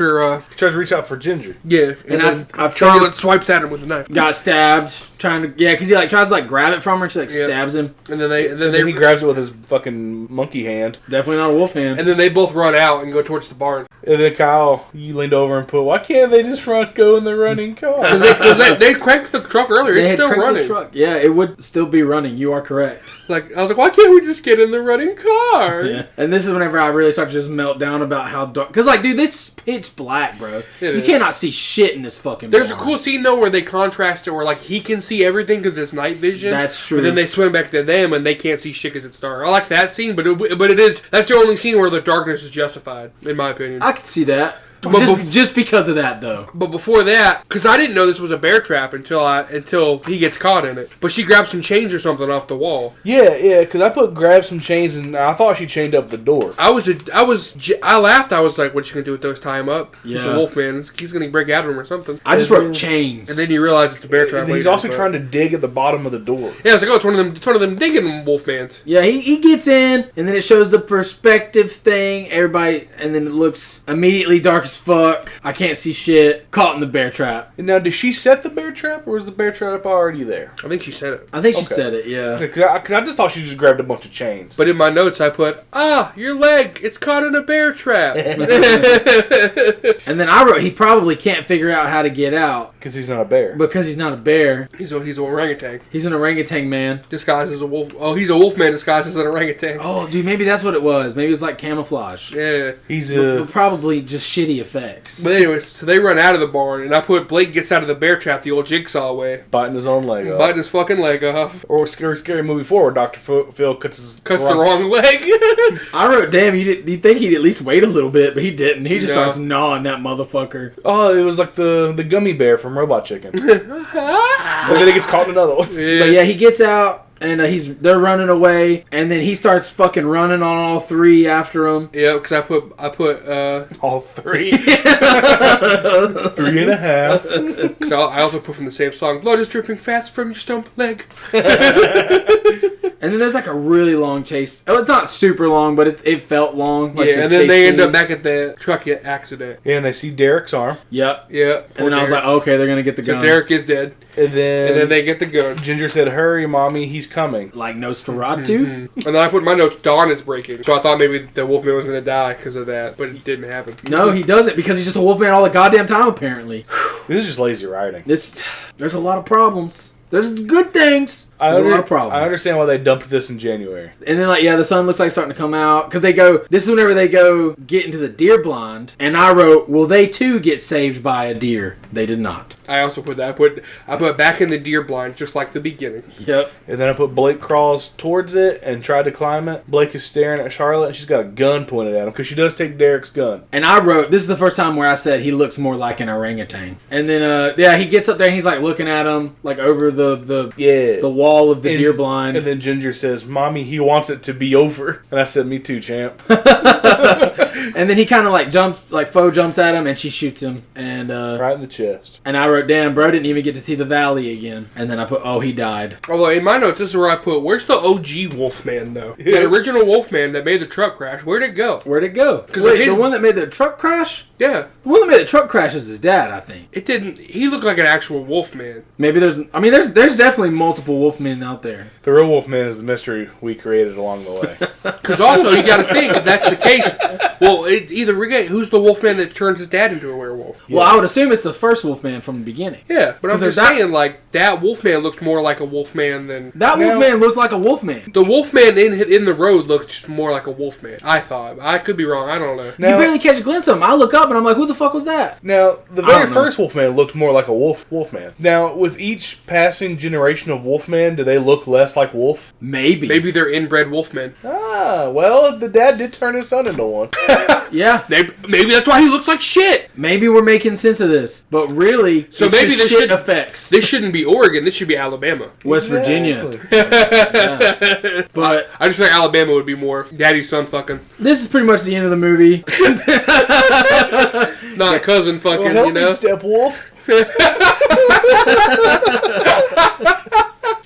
to reach out for Ginger. Yeah. And I've Charlotte swipes at him with a knife. Got stabbed trying to. Yeah, because he tries to grab it from her. And she stabs him. And then he grabs it with his fucking monkey hand. Definitely not a wolf hand. And then they both run out and go towards the barn. And then Kyle, you leaned over and put, "Why can't they just go in the running car?" They cranked the truck earlier. It's still running. The truck. Yeah, it would still be running. You are correct. I was like, why can't we just get in the running car? Yeah. And this is whenever I really start to just melt down about how dark. Because dude, this pitch black, bro. You cannot see shit in this fucking. There's a cool scene though where they contrast it, where he can see everything because it's night vision. That's true. But then they swim back to them and they can't see shit because it's dark. I like that scene, but that's the only scene where the darkness is justified, in my opinion. I can see that. Just because of that, though. But before that, because I didn't know this was a bear trap until he gets caught in it. But she grabs some chains or something off the wall. Yeah, because I put grab some chains, and I thought she chained up the door. I laughed. I was like, "What's she gonna do with those? Tie him up? Yeah. He's a wolf man. He's gonna break out of him or something." I just wrote chains, and then you realize it's a bear trap. He's also trying to dig at the bottom of the door. Yeah, it's like, it's one of them digging wolf mans. Yeah, he gets in, and then it shows the perspective thing. Everybody, and then it looks immediately dark as fuck. I can't see shit. Caught in the bear trap. And now, did she set the bear trap, or was the bear trap already there? I think she said it. I think she said it, yeah. Because I just thought she just grabbed a bunch of chains. But in my notes, I put, your leg, it's caught in a bear trap. And then I wrote, he probably can't figure out how to get out. Because he's not a bear. Because he's not a bear. He's an orangutan. He's an orangutan man. Disguised as a wolf. Oh, he's a wolf man disguised as an orangutan. Oh, dude, maybe that's what it was. Maybe it's like camouflage. Yeah. But probably just shitty effects. But anyway, so they run out of the barn, and I put Blake gets out of the bear trap the old Jigsaw way. Biting his own leg off. Biting his fucking leg off. Or Scary Movie 4 where Dr. Phil cuts the wrong leg. I wrote, damn, you'd think he'd at least wait a little bit, but he didn't. He just starts gnawing that motherfucker. Oh, it was like the gummy bear from Robot Chicken. And then he gets caught in another one. Yeah. But yeah, he gets out. And they're running away, and then he starts fucking running on all three after him. Yeah, because I put all three, 3.5. So I also put from the same song, "Blood is dripping fast from your stump leg." And then there's like a really long chase. Oh, it's not super long, but it felt long. Like and then they end up back at the truck accident. Yeah, and they see Derek's arm. Yep. Yeah. And then I was like, okay, they're gonna get the gun. So Derek is dead. And then they get the gun. Ginger said, "Hurry, mommy, he's coming." Like Nosferatu. Mm-hmm. And then I put in my notes, Dawn is breaking. So I thought maybe the Wolfman was going to die because of that, but it didn't happen. No, he doesn't because he's just a Wolfman all the goddamn time. Apparently, This is just lazy writing. There's a lot of problems. There's good things. There's a lot of problems. I understand why they dumped this in January. And then, the sun looks like it's starting to come out. Because this is whenever they go get into the deer blind. And I wrote, will they too get saved by a deer? They did not. I also put that. I put back in the deer blind, just like the beginning. Yep. And then I put Blake crawls towards it and tried to climb it. Blake is staring at Charlotte and she's got a gun pointed at him because she does take Derek's gun. And I wrote, this is the first time where I said he looks more like an orangutan. And then, he gets up there and he's like looking at him, like over the wall of the deer blind. And then Ginger says, "Mommy, he wants it to be over." And I said, "Me too, champ." And then he kind of faux jumps at him and she shoots him. And right in the chest. And I wrote, damn, bro didn't even get to see the valley again. And then I put, oh, he died. Although in my notes, this is where I put, where's the OG Wolfman, though? Yeah. The original Wolfman that made the truck crash, where'd it go? Where'd it go? Wait, the one that made the truck crash? Yeah. The one that made the truck crash is his dad, I think. It didn't. He looked like an actual Wolfman. Maybe there's definitely multiple Wolfmen out there. The real Wolfman is the mystery we created along the way. Because also, you got to think, if that's the case, well, who's the Wolfman that turned his dad into a werewolf? Well, I would assume it's the first Wolfman from the beginning. Yeah, but I'm 'Cause just there's saying, that Wolfman looked more like a Wolfman than... That Wolfman looked like a Wolfman. The Wolfman in the road looked more like a Wolfman, I thought. I could be wrong, I don't know. You barely catch a glimpse of him. I look up and I'm like, who the fuck was that? Now, the very first Wolfman looked more like a Wolfman. Now, with each passing generation of Wolfman, do they look less like wolf? Maybe. Maybe they're inbred Wolfmen. Well, the dad did turn his son into one. Yeah. Maybe that's why he looks like shit. Maybe we're making sense of this. But really, So it's maybe just this shit should- effects. This shouldn't be Oregon, this should be Alabama. West Virginia. Exactly. But I just think Alabama would be more daddy son fucking. this is pretty much the end of the movie. Not cousin fucking, Well, help you know? me, Stepwolf.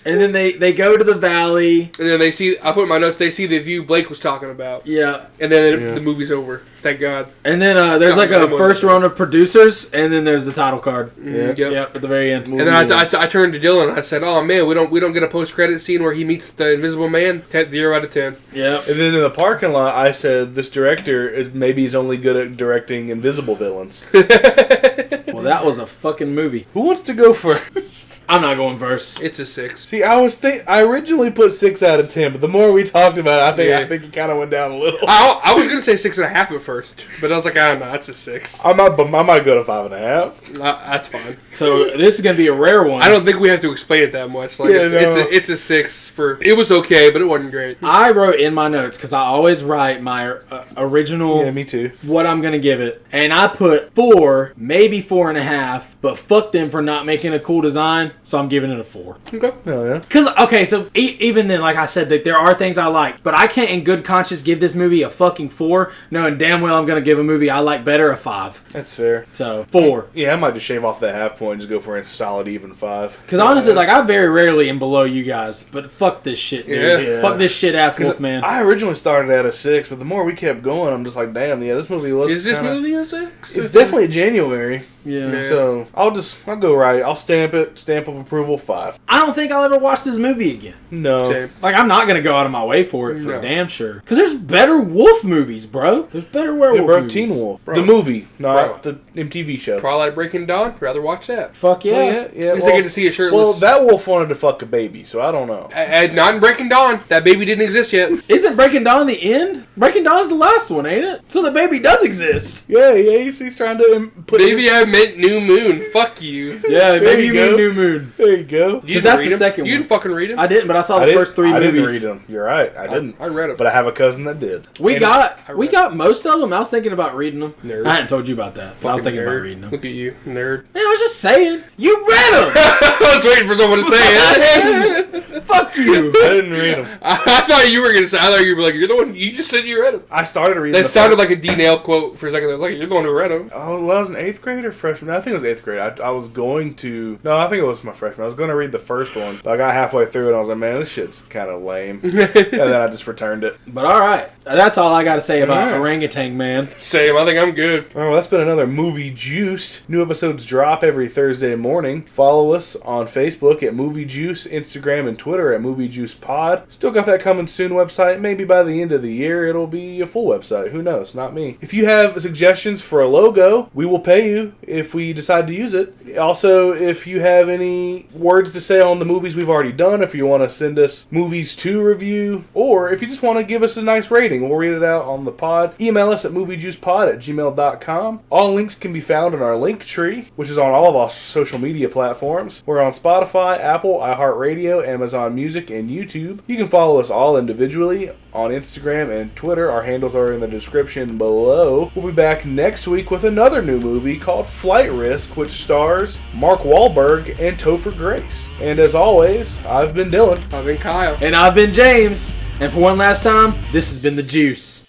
And then they go to the valley. And then I put in my notes, they see the view Blake was talking about. Yeah. And then the movie's over. Thank God. And then there's like a first run of producers, and then there's the title card. Yep. Yep, at the very end. And then I turned to Dylan and I said, "Oh man, we don't get a post credit scene where he meets the Invisible Man." 0 out of 10. Yep. And then in the parking lot, I said, this director he's only good at directing invisible villains. Well, that was a fucking movie. Who wants to go first? I'm not going first. It's a 6. See, I originally put 6 out of 10, but the more we talked about it, I think it kind of went down a little. I was gonna say 6.5 at first, but I was like, I don't know, that's a 6. I might go to 5.5. That's fine. So this is gonna be a rare one. I don't think we have to explain it that much. Like it's a 6 for. It was okay, but it wasn't great. I wrote in my notes because I always write my original. Yeah, me too. What I'm gonna give it, and I put 4, maybe 4.5, but fuck them for not making a cool design, so I'm giving it a 4. Okay. Oh yeah. Because so even then, like I said, that there are things I like, but I can't in good conscience give this movie a fucking 4, knowing damn well I'm gonna give a movie I like better a 5. That's fair. So 4. Yeah, I might just shave off that half point and just go for a solid even 5. Because honestly, I very rarely am below you guys, but fuck this shit, dude. Yeah. Fuck this shit ass Wolfman. I originally started at a 6, but the more we kept going, I'm just like, damn, yeah, this movie was. Is this movie a 6? It's definitely January. Yeah. So I'll go right. I'll stamp of approval 5. I don't think I'll ever watch this movie again. No. Same. I'm not gonna go out of my way for it, for No. damn sure. Because there's better wolf movies, bro. There's better werewolf Bro, movies. Teen Wolf. Bro. The movie, not Bro. the MTV show. Twilight Breaking Dawn. Rather watch that. Fuck yeah. Well, yeah. At least I get to see a shirtless. Well, that wolf wanted to fuck a baby, so I don't know. Not in Breaking Dawn. That baby didn't exist yet. Isn't Breaking Dawn the end? Breaking Dawn's the last one, ain't it? So the baby does exist. Yeah, he's trying to put. Baby, I meant New Moon. Fuck you. Yeah, maybe you you mean go. New Moon. There you go. You didn't that's read the 'em? second You one. didn't fucking read them. I didn't, but I saw the first 3 I movies. didn't read them. You're right. I didn't. I read them. But I have a cousin that did. We And- got most of them. I was thinking about reading them. Nerd. I hadn't told you about that, but I was Fucking thinking about nerd. reading them. Look at you, nerd. Man, I was just saying. You read them. I was waiting for someone to say it. Fuck you. I didn't read them. I thought you were gonna say. I thought you were like, you're the one. You just said you read them. I started reading. That sounded like a D. Nail quote for a second. I was like, you're the one who read them. Oh, well, I was in 8th grade or freshman. I think it was 8th grade. I was going to. No, I think it was my freshman. I was going to read the first one, but I got halfway through and I was like, man, this shit's kind of lame. And then I just returned it. But all right, that's all I got to say about All right. Orangutan Man. Same. I think I'm good. All right, well, that's been another Movie Juice. New episodes drop every Thursday morning. Follow us on Facebook at Movie Juice, Instagram and Twitter at Movie Juice Pod. Still got that coming soon website. Maybe by the end of the year, it'll be a full website. Who knows? Not me. If you have suggestions for a logo, we will pay you if we decide to use it. Also, if you have any words to say on the movies we've already done, if you want to send us movies to review, or if you just want to give us a nice rating, we'll read it out on the pod. Email us at moviejuicepod@gmail.com. All links can be found in our link tree, which is on all of our social media platforms. We're on Spotify, Apple, iHeartRadio, Amazon Music, and YouTube. You can follow us all individually on Instagram and Twitter. Our handles are in the description below. We'll be back next week with another new movie called Flight Risk, which stars Mark Wahlberg and Topher Grace. And as always, I've been Dylan. I've been Kyle. And I've been James. And for one last time, this has been The Juice.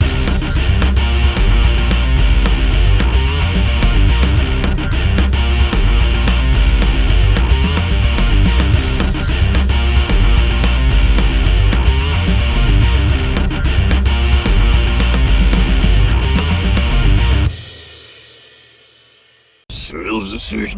Thrills of search